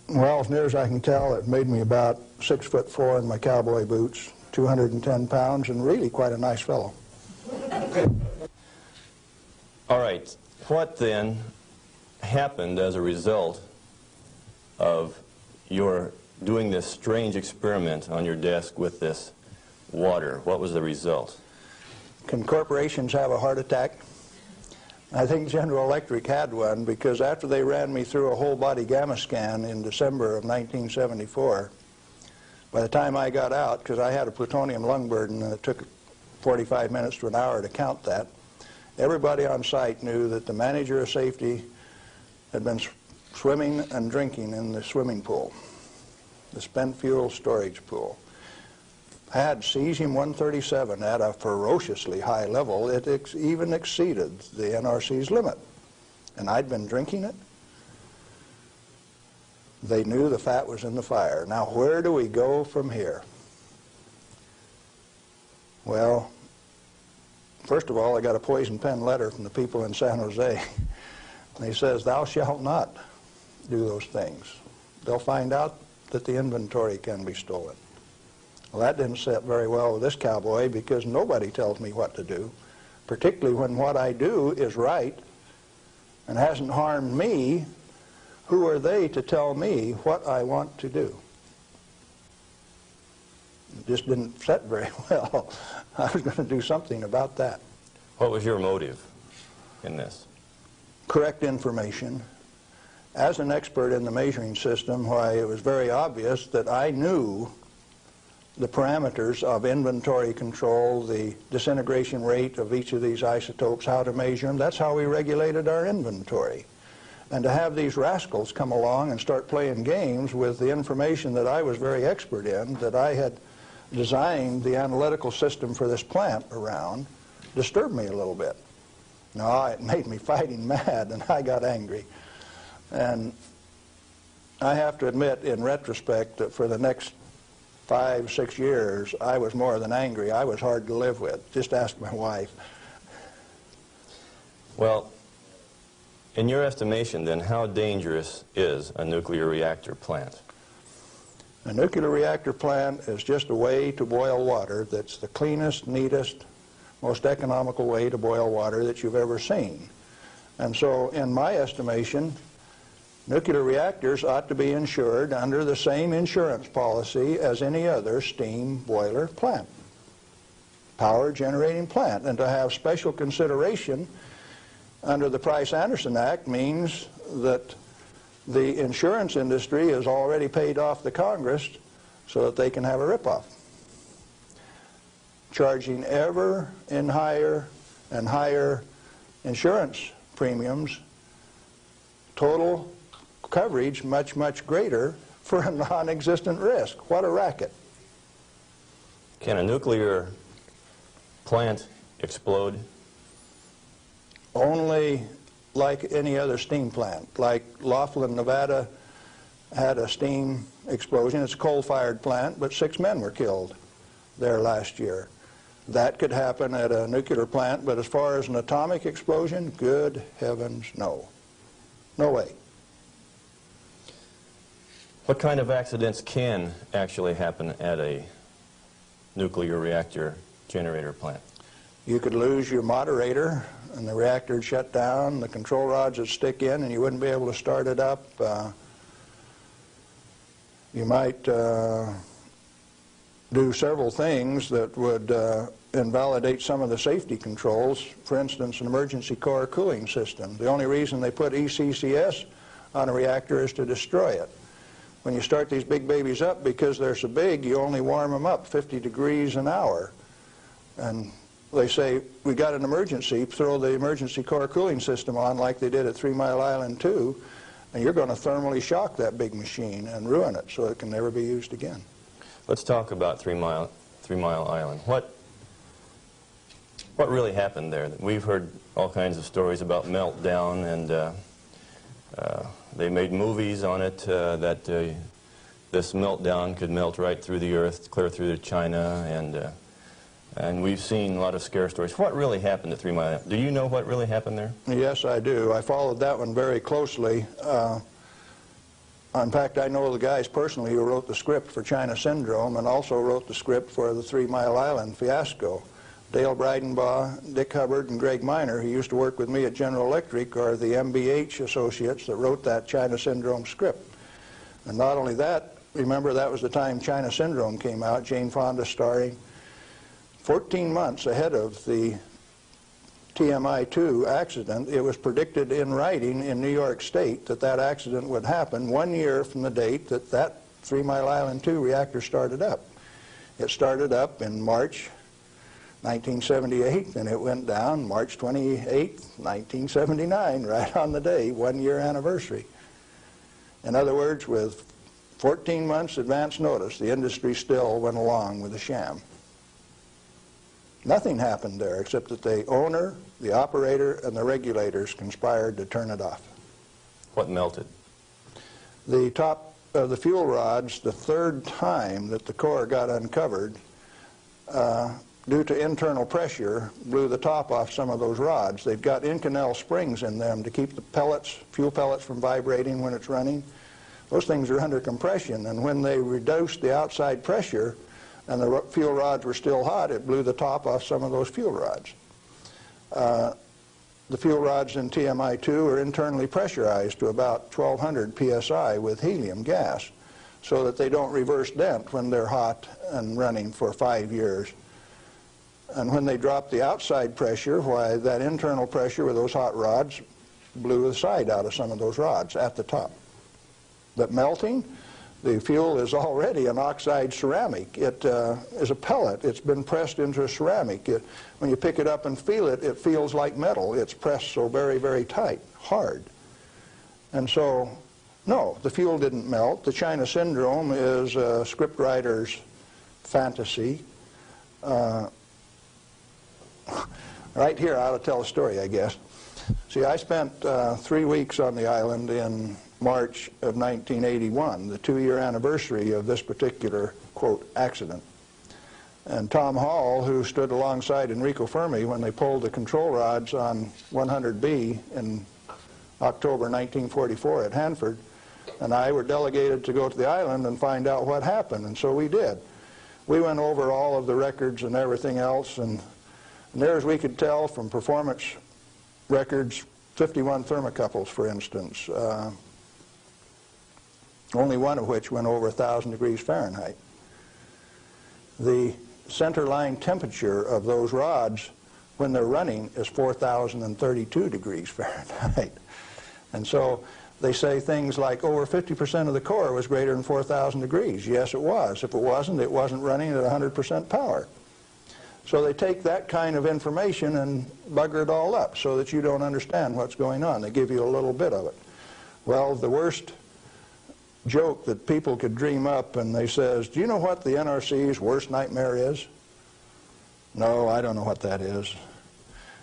Speaker 3: Well, as near as I can tell, it made me about 6'4" in my cowboy boots, 210 pounds, and really quite a nice fellow.
Speaker 2: All right. What then happened as a result of your doing this strange experiment on your desk with this water? What was the result?
Speaker 3: Can corporations have a heart attack? I think General Electric had one, because after they ran me through a whole body gamma scan in December of 1974, by the time I got out, because I had a plutonium lung burden and it took 45 minutes to an hour to count that, everybody on site knew that the manager of safety had been swimming and drinking in the swimming pool, the spent fuel storage pool. Had cesium-137 at a ferociously high level. It even exceeded the NRC's limit. And I'd been drinking it. They knew the fat was in the fire. Now, where do we go from here? Well, first of all, I got a poison pen letter from the people in San Jose. And he says, "Thou shalt not do those things. They'll find out that the inventory can be stolen." Well, that didn't sit very well with this cowboy, because nobody tells me what to do, particularly when what I do is right and hasn't harmed me. Who are they to tell me what I want to do? It just didn't sit very well. I was going to do something about that.
Speaker 2: What was your motive in this?
Speaker 3: Correct information. As an expert in the measuring system, why, it was very obvious that I knew the parameters of inventory control, the disintegration rate of each of these isotopes, how to measure them. That's how we regulated our inventory. And to have these rascals come along and start playing games with the information that I was very expert in, that I had designed the analytical system for this plant around, disturbed me a little bit. No, it made me fighting mad, and I got angry. And I have to admit, in retrospect, that for the next 5, 6 years, I was more than angry. I was hard to live with. Just ask my wife.
Speaker 2: Well, in your estimation, then, how dangerous is a nuclear reactor plant?
Speaker 3: A nuclear reactor plant is just a way to boil water that's the cleanest, neatest, most economical way to boil water that you've ever seen. And so, in my estimation, nuclear reactors ought to be insured under the same insurance policy as any other steam boiler plant, power generating plant. And to have special consideration under the Price-Anderson Act means that the insurance industry has already paid off the Congress so that they can have a ripoff, charging ever in higher and higher insurance premiums, total coverage much, much greater for a non-existent risk. What a racket.
Speaker 2: Can a nuclear plant explode?
Speaker 3: Only like any other steam plant. Like Laughlin, Nevada had a steam explosion. It's a coal-fired plant, but 6 men were killed there last year. That could happen at a nuclear plant, but as far as an atomic explosion, good heavens, no. No way.
Speaker 2: What kind of accidents can actually happen at a nuclear reactor generator plant?
Speaker 3: You could lose your moderator and the reactor would shut down, the control rods would stick in and you wouldn't be able to start it up. You might do several things that would invalidate some of the safety controls. For instance, an emergency core cooling system. The only reason they put ECCS on a reactor is to destroy it. When you start these big babies up, because they're so big, you only warm them up 50 degrees an hour. And they say, we got an emergency, throw the emergency core cooling system on like they did at 3 Mile Island 2, and you're going to thermally shock that big machine and ruin it so it can never be used again.
Speaker 2: Let's talk about 3 Mile Island. What really happened there? We've heard all kinds of stories about meltdown, and they made movies on it that this meltdown could melt right through the earth, clear through to China, and we've seen a lot of scare stories. What really happened at 3 Mile Island? Do you know what really happened there?
Speaker 3: Yes, I do. I followed that one very closely. In fact, I know the guys personally who wrote the script for China Syndrome and also wrote the script for the 3 Mile Island fiasco. Dale Breidenbaugh, Dick Hubbard, and Greg Miner, who used to work with me at General Electric, are the MBH associates that wrote that China Syndrome script. And not only that, remember that was the time China Syndrome came out, Jane Fonda starring. 14 months ahead of the TMI-2 accident, it was predicted in writing in New York State that that accident would happen 1 year from the date that that 3 Mile Island 2 reactor started up. It started up in March 1978, and it went down March 28, 1979, right on the day, 1 year anniversary. In other words, with 14 months advance notice, the industry still went along with the sham. Nothing happened there except that the owner, the operator, and the regulators conspired to turn it off.
Speaker 2: What melted?
Speaker 3: The top of the fuel rods, the third time that the core got uncovered, due to internal pressure, blew the top off some of those rods. They've got Inconel springs in them to keep the pellets, fuel pellets, from vibrating when it's running. Those things are under compression, and when they reduced the outside pressure and the fuel rods were still hot, it blew the top off some of those fuel rods. The fuel rods in TMI-2 are internally pressurized to about 1200 psi with helium gas so that they don't reverse dent when they're hot and running for 5 years. And when they drop the outside pressure, why, that internal pressure with those hot rods blew the side out of some of those rods at the top. But melting, the fuel is already an oxide ceramic. It is a pellet. It's been pressed into a ceramic. When you pick it up and feel it, it feels like metal. It's pressed so very, very tight, hard. And so, no, the fuel didn't melt. The China Syndrome is a scriptwriter's fantasy. Right here, I ought to tell a story, I guess. See, I spent 3 weeks on the island in March of 1981, the 2-year anniversary of this particular, quote, accident. And Tom Hall, who stood alongside Enrico Fermi when they pulled the control rods on 100B in October 1944 at Hanford, and I were delegated to go to the island and find out what happened, and so we did. We went over all of the records and everything else, and there, as we could tell from performance records, 51 thermocouples, for instance, only one of which went over 1,000 degrees Fahrenheit. The center line temperature of those rods when they're running is 4,032 degrees Fahrenheit. And so They say things like over 50% of the core was greater than 4,000 degrees. Yes, it was. If it wasn't running at 100% power. So they take that kind of information and bugger it all up so that you don't understand what's going on. They give you a little bit of it. Well, the worst joke that people could dream up, and they says, do you know what the NRC's worst nightmare is? No, I don't know what that is.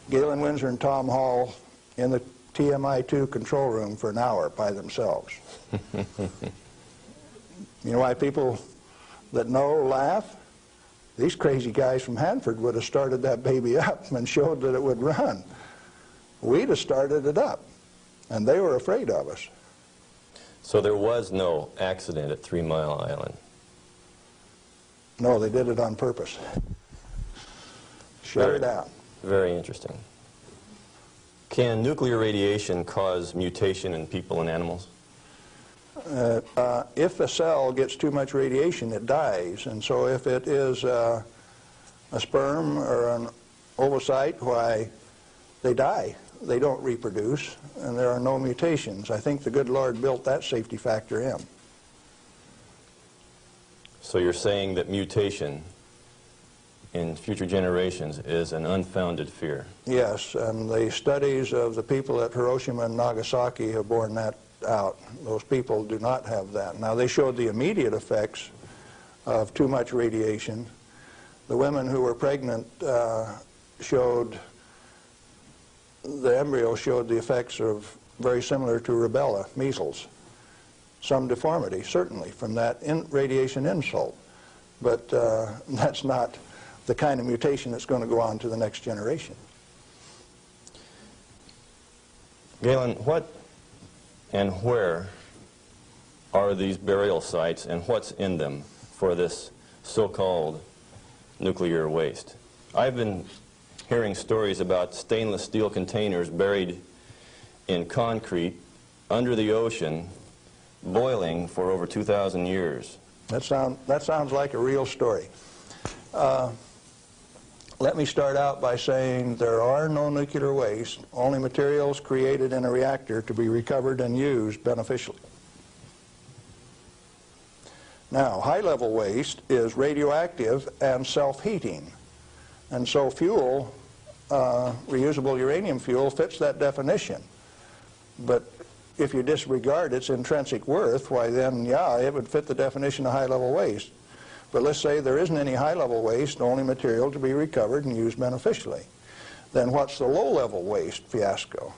Speaker 3: Galen Winsor and Tom Hall in the TMI-2 control room for an hour by themselves. You know why people that know laugh? These crazy guys from Hanford would have started that baby up and showed that it would run. We'd have started it up, and they were afraid of us.
Speaker 2: So there was no accident at 3 Mile Island?
Speaker 3: No, they did it on purpose. Shut it down.
Speaker 2: Very interesting. Can nuclear radiation cause mutation in people and animals?
Speaker 3: If a cell gets too much radiation, it dies. And so if it is a sperm or an ovocyte, why, they die. They don't reproduce, and there are no mutations. I think the good Lord built that safety factor in.
Speaker 2: So you're saying that mutation in future generations is an unfounded fear?
Speaker 3: Yes, and the studies of the people at Hiroshima and Nagasaki have borne that out. Those people do not have that. Now, they showed the immediate effects of too much radiation. The women who were pregnant showed, the embryo showed the effects of very similar to rubella, measles. Some deformity, certainly, from that radiation insult. But that's not the kind of mutation that's going to go on to the next generation.
Speaker 2: Galen, what and where are these burial sites, and what's in them for this so-called nuclear waste? I've been hearing stories about stainless steel containers buried in concrete under the ocean, boiling for over 2,000 years.
Speaker 3: That sounds like a real story. Let me start out by saying there are no nuclear waste, only materials created in a reactor to be recovered and used beneficially. Now, high-level waste is radioactive and self-heating. And so fuel, reusable uranium fuel, fits that definition. But if you disregard its intrinsic worth, why then, yeah, it would fit the definition of high-level waste. But let's say there isn't any high-level waste, only material to be recovered and used beneficially. Then what's the low-level waste fiasco?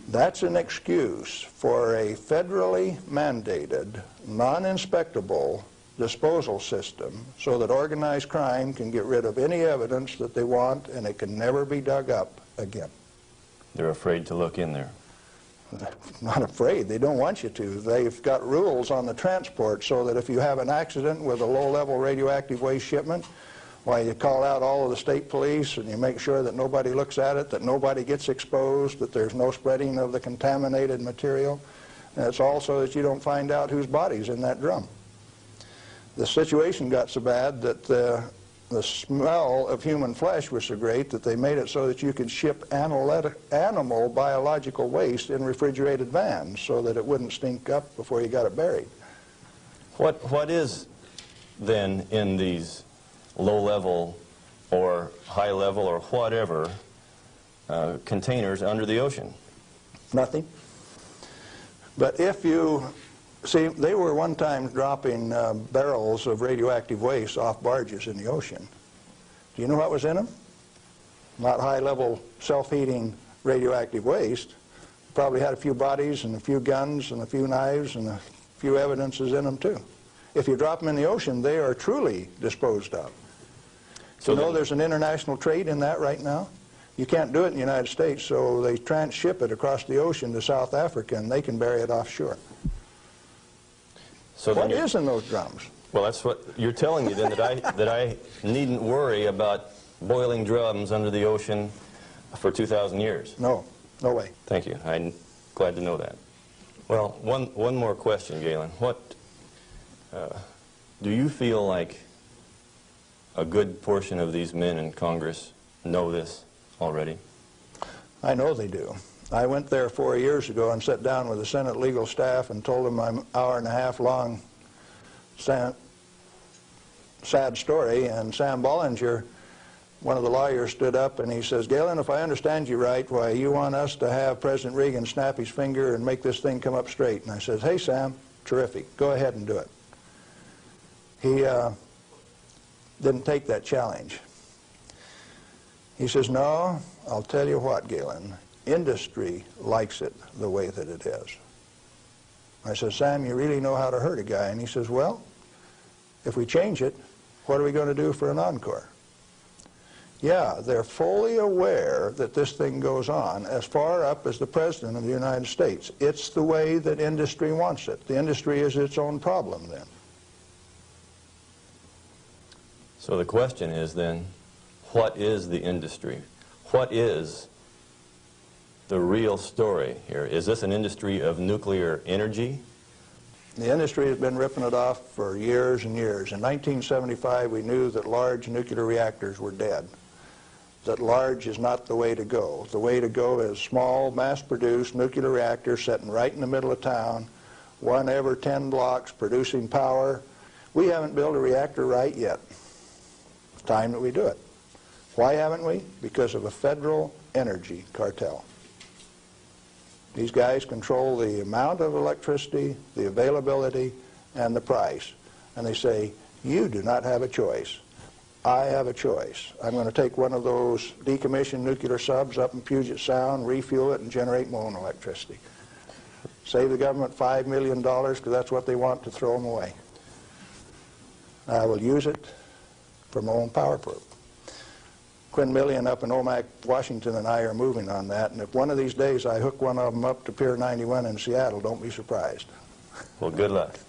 Speaker 3: That's an excuse for a federally mandated, non-inspectable disposal system so that organized crime can get rid of any evidence that they want, and it can never be dug up again.
Speaker 2: They're afraid to look in there.
Speaker 3: Not afraid. They don't want you to. They've got rules on the transport so that if you have an accident with a low-level radioactive waste shipment, why, you call out all of the state police and you make sure that nobody looks at it, that nobody gets exposed, that there's no spreading of the contaminated material. And it's also that you don't find out whose body's in that drum. The situation got so bad that the smell of human flesh was so great that they made it so that you could ship animal biological waste in refrigerated vans so that it wouldn't stink up before you got it buried.
Speaker 2: What is then in these low-level or high-level or whatever containers under the ocean?
Speaker 3: Nothing. But if you see, they were one time dropping barrels of radioactive waste off barges in the ocean. Do you know what was in them? Not high-level self-heating radioactive waste. Probably had a few bodies and a few guns and a few knives and a few evidences in them too. If you drop them in the ocean, they are truly disposed of. So you know there's an international trade in that right now? You can't do it in the United States, so they transship it across the ocean to South Africa, and they can bury it offshore.
Speaker 2: So
Speaker 3: what is in those drums?
Speaker 2: Well, that's what you're telling me then, that I needn't worry about boiling drums under the ocean for 2,000 years.
Speaker 3: No, no way.
Speaker 2: Thank you. I'm glad to know that. Well, one more question, Galen. What do you feel like a good portion of these men in Congress know this already?
Speaker 3: I know they do. I went there 4 years ago and sat down with the Senate legal staff and told them my hour-and-a-half long sad story, and Sam Bollinger, one of the lawyers, stood up and he says, "Galen, if I understand you right, why, you want us to have President Reagan snap his finger and make this thing come up straight." And I says, "Hey, Sam, terrific. Go ahead and do it." He didn't take that challenge. He says, "No, I'll tell you what, Galen, industry likes it the way that it is." I said, "Sam, you really know how to hurt a guy." And he says, "Well, if we change it, what are we going to do for an encore?" Yeah, they're fully aware that this thing goes on as far up as the President of the United States. It's the way that industry wants it. The industry is its own problem then.
Speaker 2: So the question is then, what is the industry? What is the real story here? Is this an industry of nuclear energy?
Speaker 3: The industry has been ripping it off for years and years. In 1975, we knew that large nuclear reactors were dead, that large is not the way to go. The way to go is small, mass-produced nuclear reactors sitting right in the middle of town, one every 10 blocks, producing power. We haven't built a reactor right yet. It's time that we do it. Why haven't we? Because of a federal energy cartel. These guys control the amount of electricity, the availability, and the price. And they say, you do not have a choice. I have a choice. I'm going to take one of those decommissioned nuclear subs up in Puget Sound, refuel it, and generate my own electricity. Save the government $5 million because that's what they want to throw them away. I will use it for my own power plant. Quinn Millian up in Omak, Washington, and I are moving on that, and if one of these days I hook one of them up to Pier 91 in Seattle, don't be surprised.
Speaker 2: Well, good luck.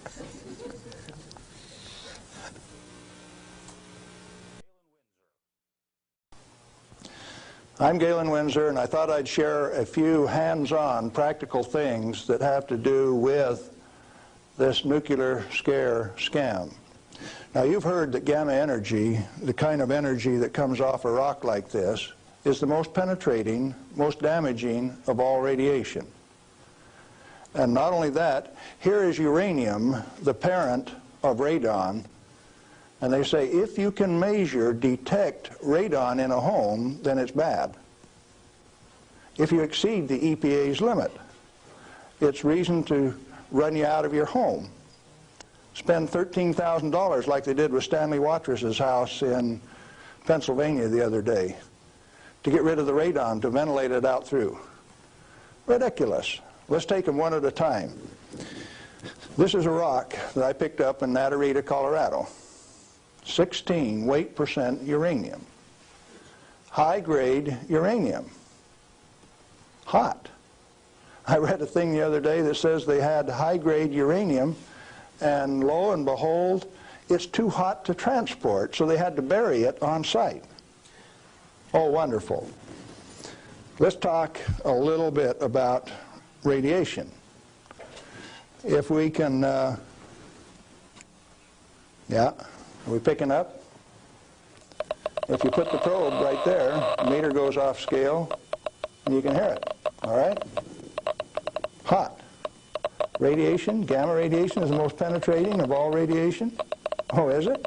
Speaker 3: I'm Galen Winsor, and I thought I'd share a few hands-on practical things that have to do with this nuclear scare scam. Now, you've heard that gamma energy, the kind of energy that comes off a rock like this, is the most penetrating, most damaging of all radiation. And not only that, here is uranium, the parent of radon, and they say if you can detect radon in a home, then it's bad. If you exceed the EPA's limit, it's reason to run you out of your home. Spend $13,000 like they did with Stanley Watrous' house in Pennsylvania the other day to get rid of the radon, to ventilate it out through. Ridiculous. Let's take them one at a time. This is a rock that I picked up in Natarita, Colorado. 16 weight % uranium. High-grade uranium. Hot. I read a thing the other day that says they had high-grade uranium, and lo and behold, it's too hot to transport, so they had to bury it on site. Oh, wonderful. Let's talk a little bit about radiation. If we can, yeah, are we picking up? If you put the probe right there, the meter goes off scale, and you can hear it, all right? Hot. Radiation, gamma radiation, is the most penetrating of all radiation. Oh, is it?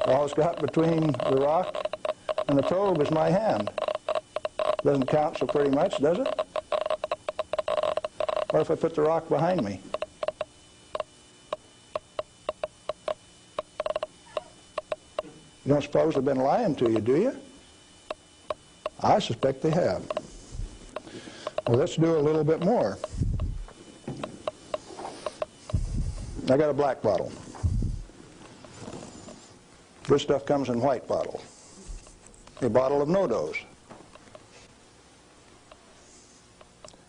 Speaker 3: All it's got between the rock and the probe is my hand. Doesn't count so pretty much, does it? What if I put the rock behind me? You don't suppose they've been lying to you, do you? I suspect they have. Well, let's do a little bit more. I got a black bottle. This stuff comes in white bottle. A bottle of no-dose.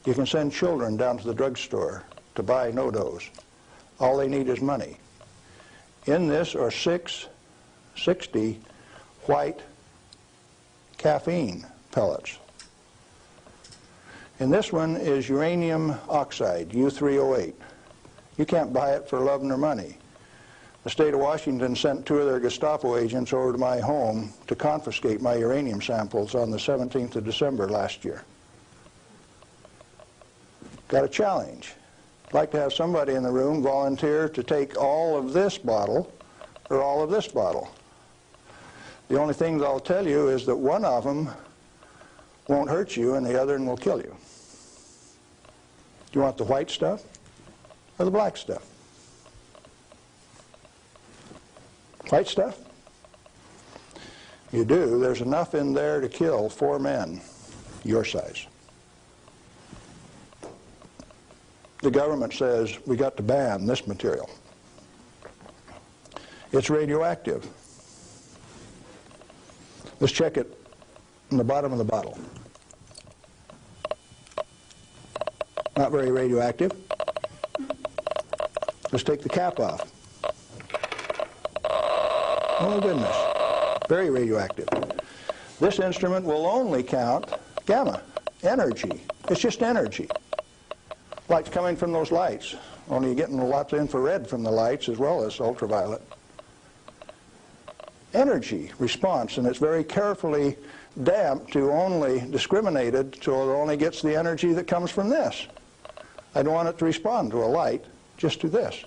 Speaker 3: You can send children down to the drugstore to buy no-dose. All they need is money. In this are 660 white caffeine pellets. And this one is uranium oxide, U308. You can't buy it for love nor money. the state of Washington sent 2 of their Gestapo agents over to my home to confiscate my uranium samples on the 17th of December last year. Got a challenge. I'd like to have somebody in the room volunteer to take all of this bottle or all of this bottle. The only thing I'll tell you is that one of them won't hurt you and the other one will kill you. Do you want the white stuff or the black stuff? White stuff? You do. There's enough in there to kill 4 men your size. The government says we got to ban this material. It's radioactive. Let's check it in the bottom of the bottle. Not very radioactive. Let's take the cap off. Oh goodness, very radioactive. This instrument will only count gamma, energy. It's just energy. Light's coming from those lights, only you're getting lots of infrared from the lights as well as ultraviolet. Energy response, and it's very carefully damped to only discriminated so it only gets the energy that comes from this. I don't want it to respond to a light, just to this.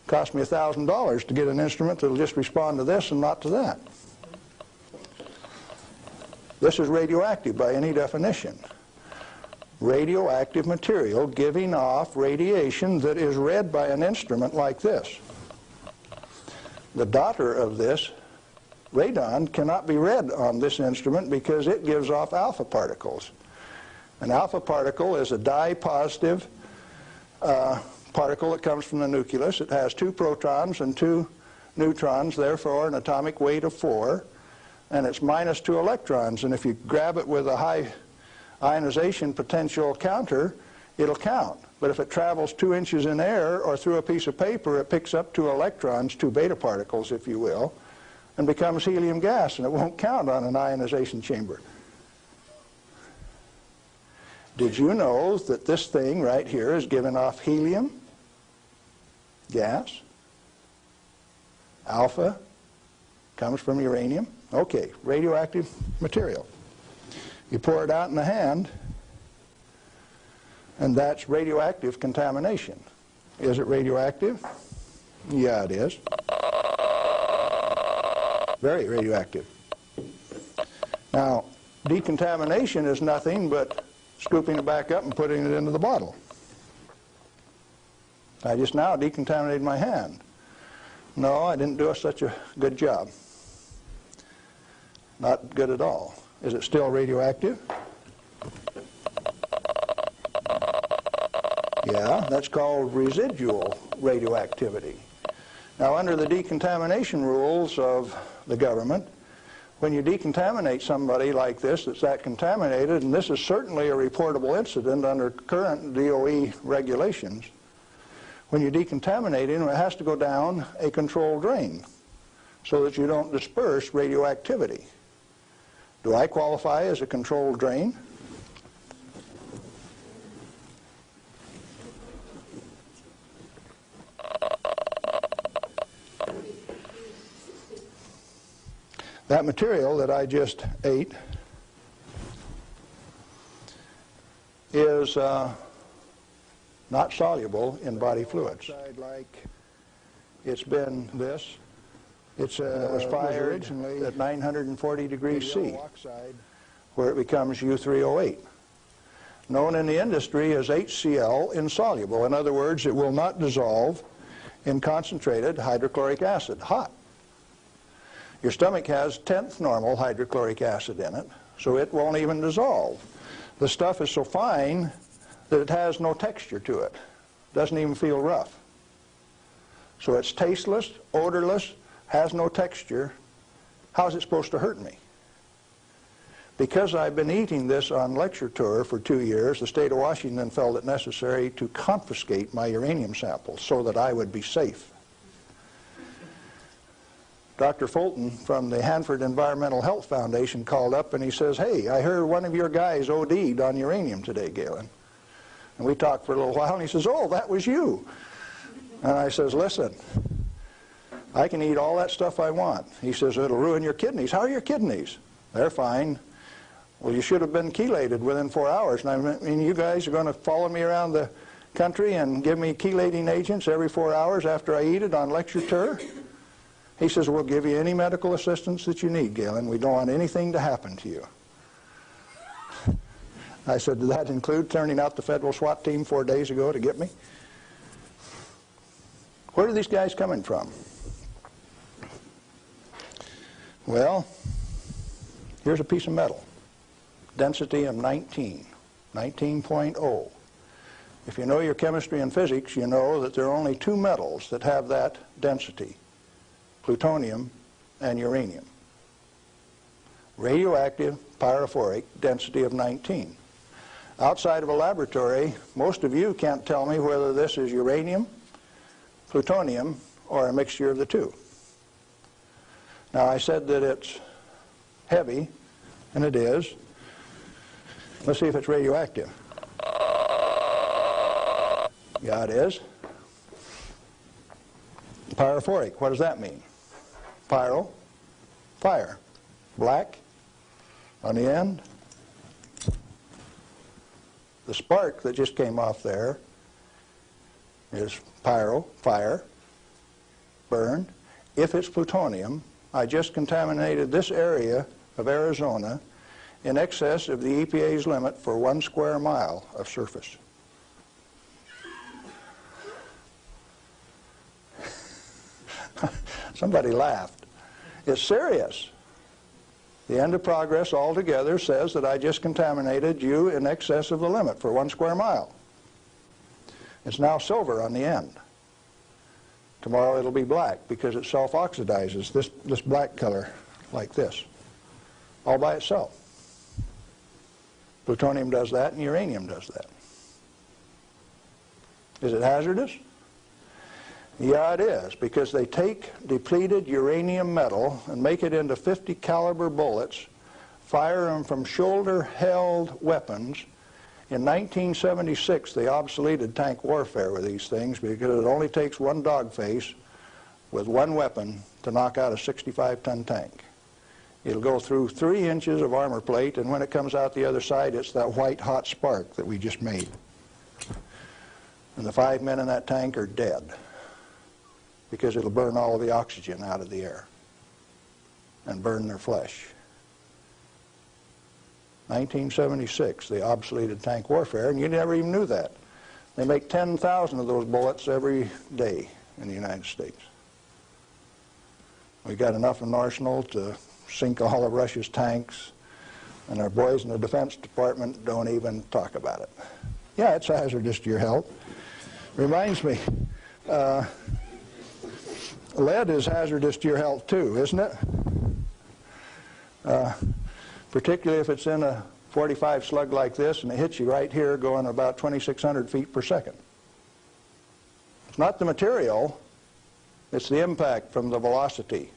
Speaker 3: Cost me $1,000 to get an instrument that will just respond to this and not to that. This is radioactive by any definition. Radioactive material giving off radiation that is read by an instrument like this. The daughter of this, radon, cannot be read on this instrument because it gives off alpha particles. An alpha particle is a dye-positive particle that comes from the nucleus. It has 2 protons and 2 neutrons, therefore an atomic weight of 4, and it's minus 2 electrons. And if you grab it with a high ionization potential counter, it'll count. But if it travels 2 inches in air or through a piece of paper, it picks up 2 electrons, 2 beta particles, if you will, and becomes helium gas, and it won't count on an ionization chamber. Did you know that this thing right here is giving off helium gas? Alpha comes from uranium. Okay, radioactive material. You pour it out in the hand, and that's radioactive contamination. Is it radioactive? Yeah, it is. Very radioactive. Now, decontamination is nothing but scooping it back up and putting it into the bottle. I just now decontaminated my hand. No, I didn't do such a good job. Not good at all. Is it still radioactive? Yeah, that's called residual radioactivity. Now, under the decontamination rules of the government, when you decontaminate somebody like this that's that contaminated, and this is certainly a reportable incident under current DOE regulations, when you decontaminate him, it has to go down a controlled drain so that you don't disperse radioactivity. Do I qualify as a controlled drain? That material that I just ate is not soluble in body fluids. Like it's been this. It was fired originally at 940 degrees C, where it becomes U3O8. Known in the industry as HCl insoluble. In other words, it will not dissolve in concentrated hydrochloric acid, hot. Your stomach has 10th normal hydrochloric acid in it, so it won't even dissolve. The stuff is so fine that it has no texture to it. Doesn't even feel rough. So it's tasteless, odorless, has no texture. How's it supposed to hurt me? Because I've been eating this on lecture tour for 2 years, the state of Washington felt it necessary to confiscate my uranium samples so that I would be safe. Dr. Fulton from the Hanford Environmental Health Foundation called up and he says, "Hey, I heard one of your guys OD'd on uranium today, Galen." And we talked for a little while and he says, "Oh, that was you." And I says, "Listen, I can eat all that stuff I want. He says, it'll ruin your kidneys. How are your kidneys? They're fine. Well, you should have been chelated within 4 hours. And I mean, you guys are going to follow me around the country and give me chelating agents every 4 hours after I eat it on lecture tour? He says, we'll give you any medical assistance that you need, Galen. We don't want anything to happen to you. I said, did that include turning out the federal SWAT team 4 days ago to get me? Where are these guys coming from? Well, here's a piece of metal. Density of 19.0. If you know your chemistry and physics, you know that there are only two metals that have that density: plutonium and uranium. Radioactive, pyrophoric, density of 19. Outside of a laboratory, most of you can't tell me whether this is uranium, plutonium, or a mixture of the two. Now, I said that it's heavy, and it is. Let's see if it's radioactive. Yeah, it is. Pyrophoric, what does that mean? Pyro, fire. Black on the end. The spark that just came off there is pyro, fire, burn. If it's plutonium, I just contaminated this area of Arizona in excess of the EPA's limit for 1 square mile of surface. Somebody laughed. It's serious. The end of progress altogether says that I just contaminated you in excess of the limit for 1 square mile. It's now silver on the end. Tomorrow it'll be black because it self-oxidizes, this black color, like this, all by itself. Plutonium does that and uranium does that. Is it hazardous? Yeah, it is, because they take depleted uranium metal and make it into 50 caliber bullets, fire them from shoulder-held weapons. In 1976, they obsoleted tank warfare with these things because it only takes one dog face with one weapon to knock out a 65-ton tank. It'll go through 3 inches of armor plate, and when it comes out the other side, it's that white hot spark that we just made. And the 5 men in that tank are dead because it'll burn all of the oxygen out of the air and burn their flesh. 1976, they obsoleted tank warfare, and you never even knew that. They make 10,000 of those bullets every day in the United States. We got enough in arsenal to sink all of Russia's tanks, and our boys in the Defense Department don't even talk about it. Yeah, it's hazardous to your health. Reminds me, lead is hazardous to your health too, isn't it? Particularly if it's in a 45 slug like this and it hits you right here going about 2,600 feet per second. It's not the material, it's the impact from the velocity.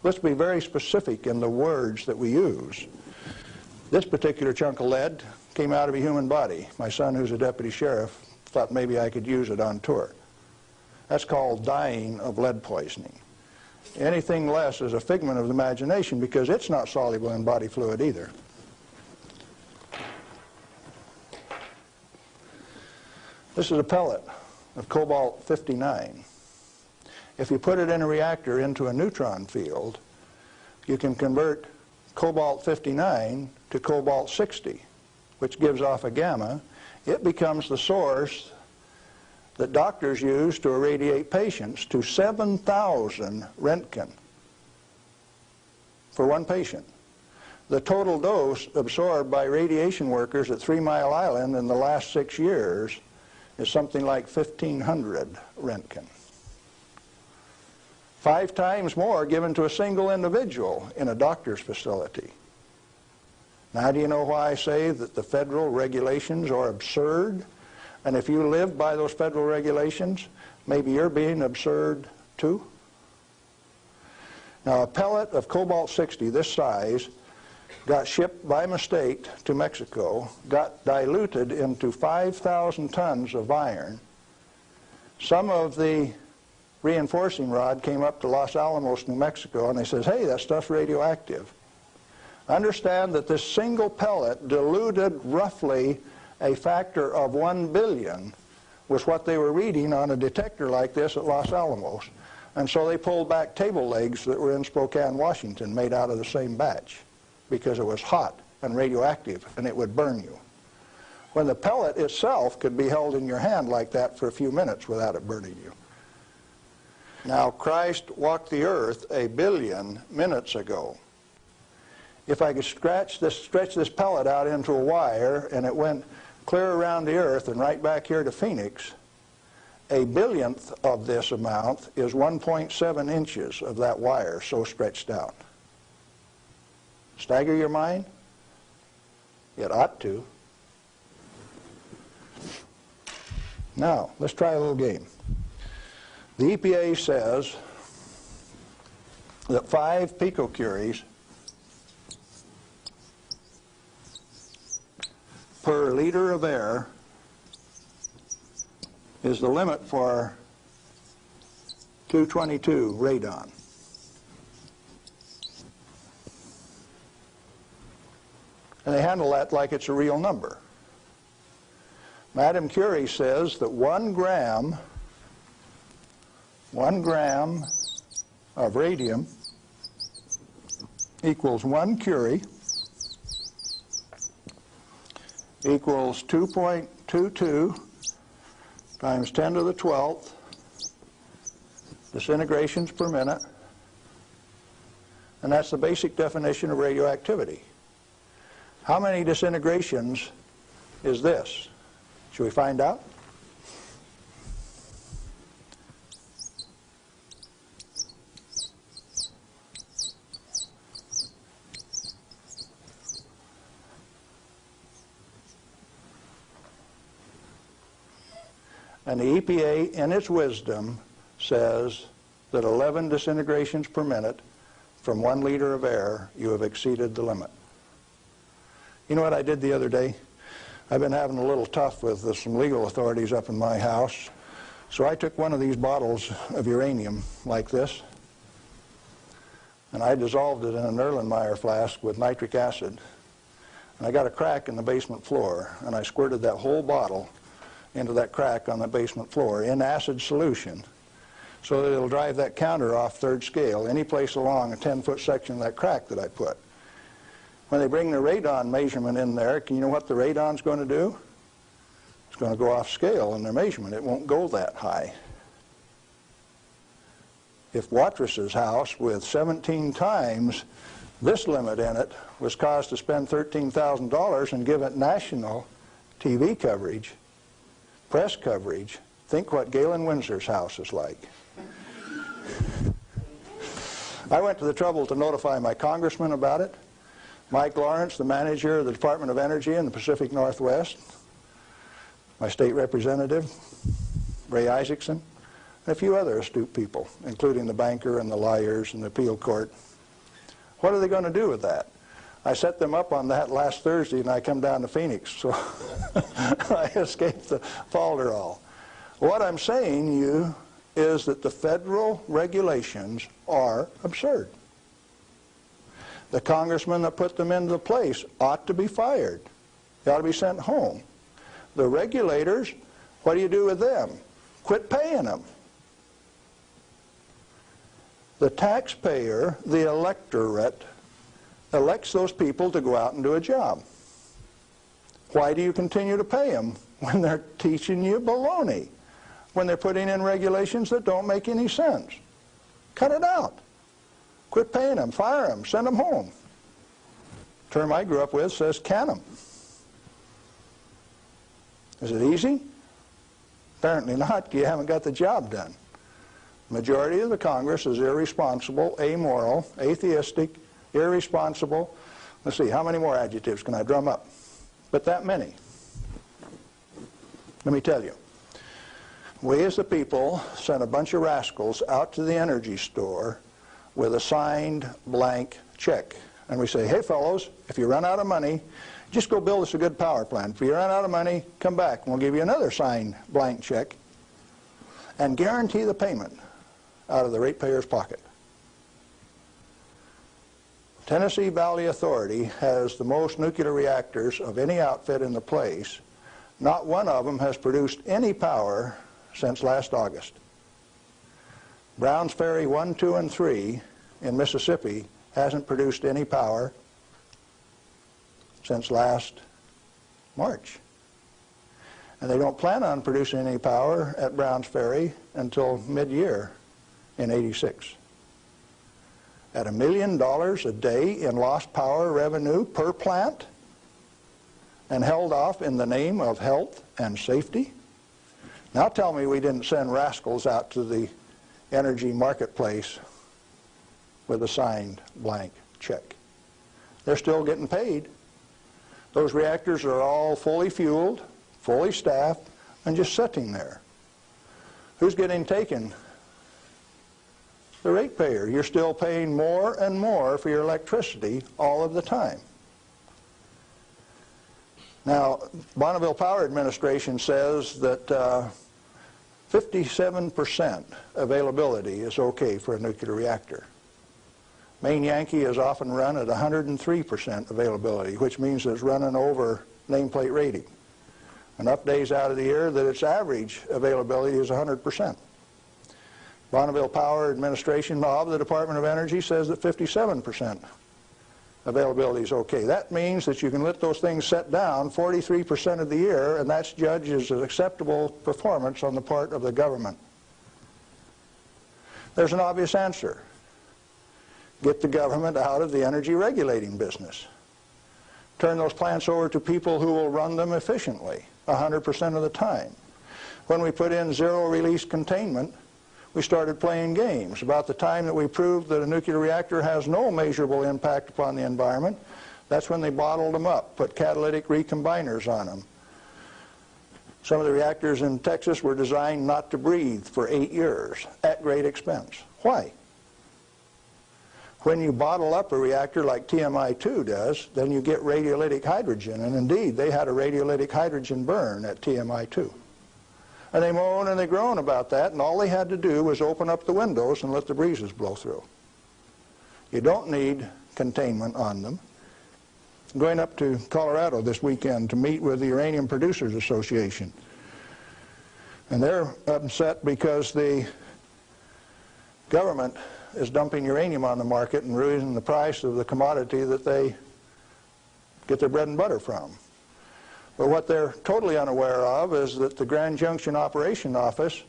Speaker 3: Let's be very specific in the words that we use. This particular chunk of lead came out of a human body. My son, who's a deputy sheriff, thought maybe I could use it on tour. That's called dying of lead poisoning. Anything less is a figment of the imagination because it's not soluble in body fluid either. This is a pellet of cobalt-59. If you put it in a reactor into a neutron field, you can convert cobalt-59 to cobalt-60, which gives off a gamma. It becomes the source that doctors use to irradiate patients to 7,000 Roentgen for one patient. The total dose absorbed by radiation workers at 3 Mile Island in the last 6 years is something like 1,500 Roentgen. 5 times more given to a single individual in a doctor's facility. Now, do you know why I say that the federal regulations are absurd? And if you live by those federal regulations, maybe you're being absurd too? Now, a pellet of cobalt-60 this size got shipped by mistake to Mexico, got diluted into 5,000 tons of iron. Some of the reinforcing rod came up to Los Alamos, New Mexico, and they says, hey, that stuff's radioactive. Understand that this single pellet diluted roughly a factor of 1 billion was what they were reading on a detector like this at Los Alamos. And so they pulled back table legs that were in Spokane, Washington, made out of the same batch, because it was hot and radioactive and it would burn you. When the pellet itself could be held in your hand like that for a few minutes without it burning you. Now, Christ walked the earth 1 billion minutes ago. If I could stretch this pellet out into a wire and it went clear around the earth and right back here to Phoenix, 1 billionth of this amount is 1.7 inches of that wire so stretched out. Stagger your mind? It ought to. Now, let's try a little game. The EPA says that 5 picocuries per liter of air is the limit for 222 radon. And they handle that like it's a real number. Madame Curie says that 1 gram of radium equals 1 curie equals 2.22 times 10 to the 12th disintegrations per minute, and that's the basic definition of radioactivity. How many disintegrations is this? Should we find out? And the EPA, in its wisdom, says that 11 disintegrations per minute from 1 liter of air, you have exceeded the limit. You know what I did the other day? I've been having a little tough with some legal authorities up in my house. So I took one of these bottles of uranium like this, and I dissolved it in an Erlenmeyer flask with nitric acid. And I got a crack in the basement floor, and I squirted that whole bottle into that crack on the basement floor in acid solution so that it'll drive that counter off 3rd scale any place along a 10-foot section of that crack that I put. When they bring the radon measurement in there, you know what the radon's going to do? It's going to go off scale in their measurement. It won't go that high. If Watrous' house with 17 times this limit in it was caused to spend $13,000 and give it national TV coverage, press coverage, think what Galen Winsor's house is like. I went to the trouble to notify my congressman about it. Mike Lawrence, the manager of the Department of Energy in the Pacific Northwest, my state representative, Ray Isaacson, and a few other astute people, including the banker and the lawyers and the appeal court. What are they going to do with that? I set them up on that last Thursday, and I come down to Phoenix, so I escaped the falderall. What I'm saying to you is that the federal regulations are absurd. The congressman that put them into place ought to be fired. They ought to be sent home. The regulators, what do you do with them? Quit paying them. The taxpayer, the electorate, elects those people to go out and do a job. Why do you continue to pay them when they're teaching you baloney? When they're putting in regulations that don't make any sense? Cut it out. Quit paying them, fire them, send them home. The term I grew up with says can them. Is it easy? Apparently not. You haven't got the job done. The majority of the Congress is irresponsible, amoral, atheistic, irresponsible. Let's see, how many more adjectives can I drum up? But that many. Let me tell you. We as the people sent a bunch of rascals out to the energy store with a signed blank check. And we say, hey fellows, if you run out of money, just go build us a good power plant. If you run out of money, come back and we'll give you another signed blank check and guarantee the payment out of the ratepayer's pocket. Tennessee Valley Authority has the most nuclear reactors of any outfit in the place. Not one of them has produced any power since last August. Browns Ferry 1, 2, and 3 in Mississippi hasn't produced any power since last March. And they don't plan on producing any power at Browns Ferry until mid-year in '86. At $1 million a day in lost power revenue per plant, and held off in the name of health and safety? Now tell me we didn't send rascals out to the energy marketplace with a signed blank check. They're still getting paid. Those reactors are all fully fueled, fully staffed, and just sitting there. Who's getting taken? The ratepayer. You're still paying more and more for your electricity all of the time. Now, Bonneville Power Administration says that 57% availability is okay for a nuclear reactor. Maine Yankee is often run at 103% availability, which means it's running over nameplate rating. Enough days out of the year that its average availability is 100%. Bonneville Power Administration of the Department of Energy says that 57% availability is okay. That means that you can let those things set down 43% of the year, and that's judged as an acceptable performance on the part of the government. There's an obvious answer. Get the government out of the energy regulating business. Turn those plants over to people who will run them efficiently 100% of the time. When we put in zero-release containment, we started playing games. About the time that we proved that a nuclear reactor has no measurable impact upon the environment, that's when they bottled them up, put catalytic recombiners on them. Some of the reactors in Texas were designed not to breathe for 8 years at great expense. Why? When you bottle up a reactor like TMI-2 does, then you get radiolytic hydrogen, and indeed they had a radiolytic hydrogen burn at TMI-2. And they moan and they groan about that, and all they had to do was open up the windows and let the breezes blow through. You don't need containment on them. I'm going up to Colorado this weekend to meet with the Uranium Producers Association. And they're upset because the government is dumping uranium on the market and raising the price of the commodity that they get their bread and butter from. But what they're totally unaware of is that the Grand Junction Operation Office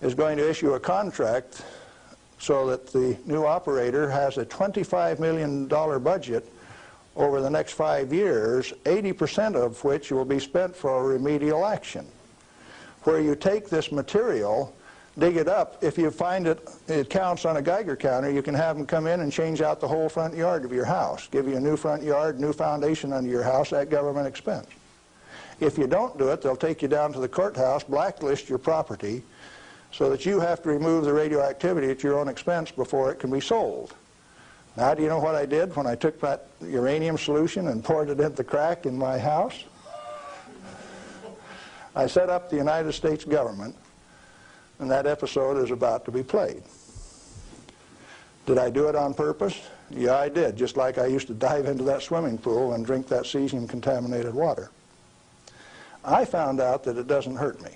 Speaker 3: is going to issue a contract so that the new operator has a $25 million budget over the next 5 years, 80% of which will be spent for remedial action. Where you take this material, dig it up, if you find it counts on a Geiger counter, you can have them come in and change out the whole front yard of your house, give you a new front yard, new foundation under your house at government expense. If you don't do it, they'll take you down to the courthouse, blacklist your property, so that you have to remove the radioactivity at your own expense before it can be sold. Now, do you know what I did when I took that uranium solution and poured it into the crack in my house? I set up the United States government, and that episode is about to be played. Did I do it on purpose? Yeah, I did, just like I used to dive into that swimming pool and drink that cesium-contaminated water. I found out that it doesn't hurt me.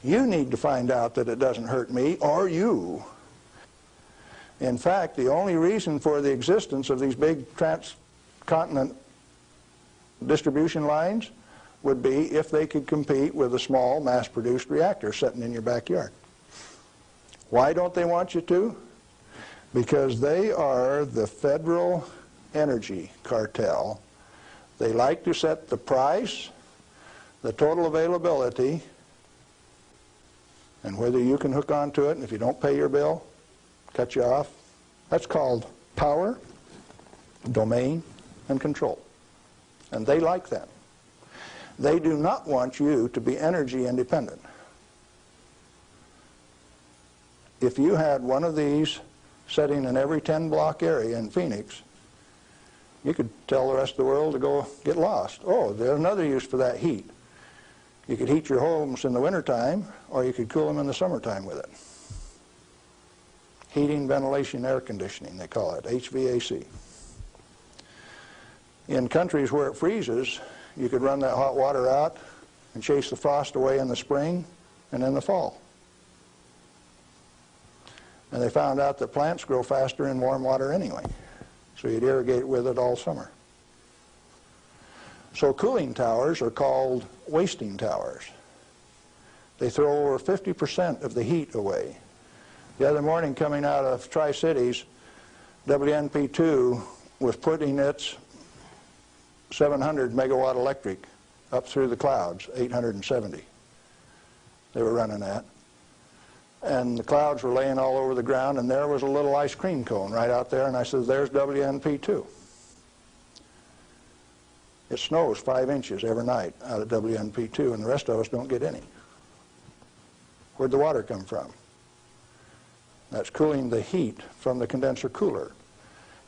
Speaker 3: You need to find out that it doesn't hurt me, or you. In fact, the only reason for the existence of these big transcontinent distribution lines would be if they could compete with a small mass-produced reactor sitting in your backyard. Why don't they want you to? Because they are the federal energy cartel. They like to set the price, the total availability, and whether you can hook onto it, and if you don't pay your bill, cut you off. That's called power, domain, and control. And they like that. They do not want you to be energy independent. If you had one of these sitting in every 10-block area in Phoenix, you could tell the rest of the world to go get lost. Oh, there's another use for that heat. You could heat your homes in the wintertime, or you could cool them in the summertime with it. heating, ventilation, air conditioning, they call it, HVAC. In countries where it freezes, you could run that hot water out and chase the frost away in the spring and in the fall. And they found out that plants grow faster in warm water anyway, so you'd irrigate with it all summer. So cooling towers are called wasting towers. They throw over 50% of the heat away. The other morning, coming out of Tri-Cities, WNP2 was putting its 700 megawatt electric up through the clouds, 870 they were running at. And the clouds were laying all over the ground, and there was a little ice cream cone right out there, and I said, there's WNP2. It snows 5 inches every night out of WNP2, and the rest of us don't get any. Where'd the water come from? That's cooling the heat from the condenser cooler.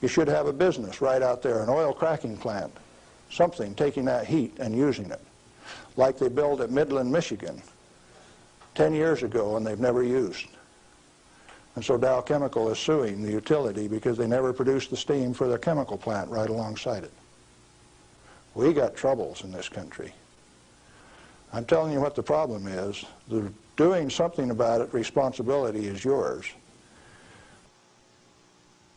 Speaker 3: You should have a business right out there, an oil cracking plant, something taking that heat and using it, like they built at Midland, Michigan 10 years ago and they've never used. And so Dow Chemical is suing the utility because they never produced the steam for their chemical plant right alongside it. We got troubles in this country. I'm telling you what the problem is. Doing something about it, responsibility is yours.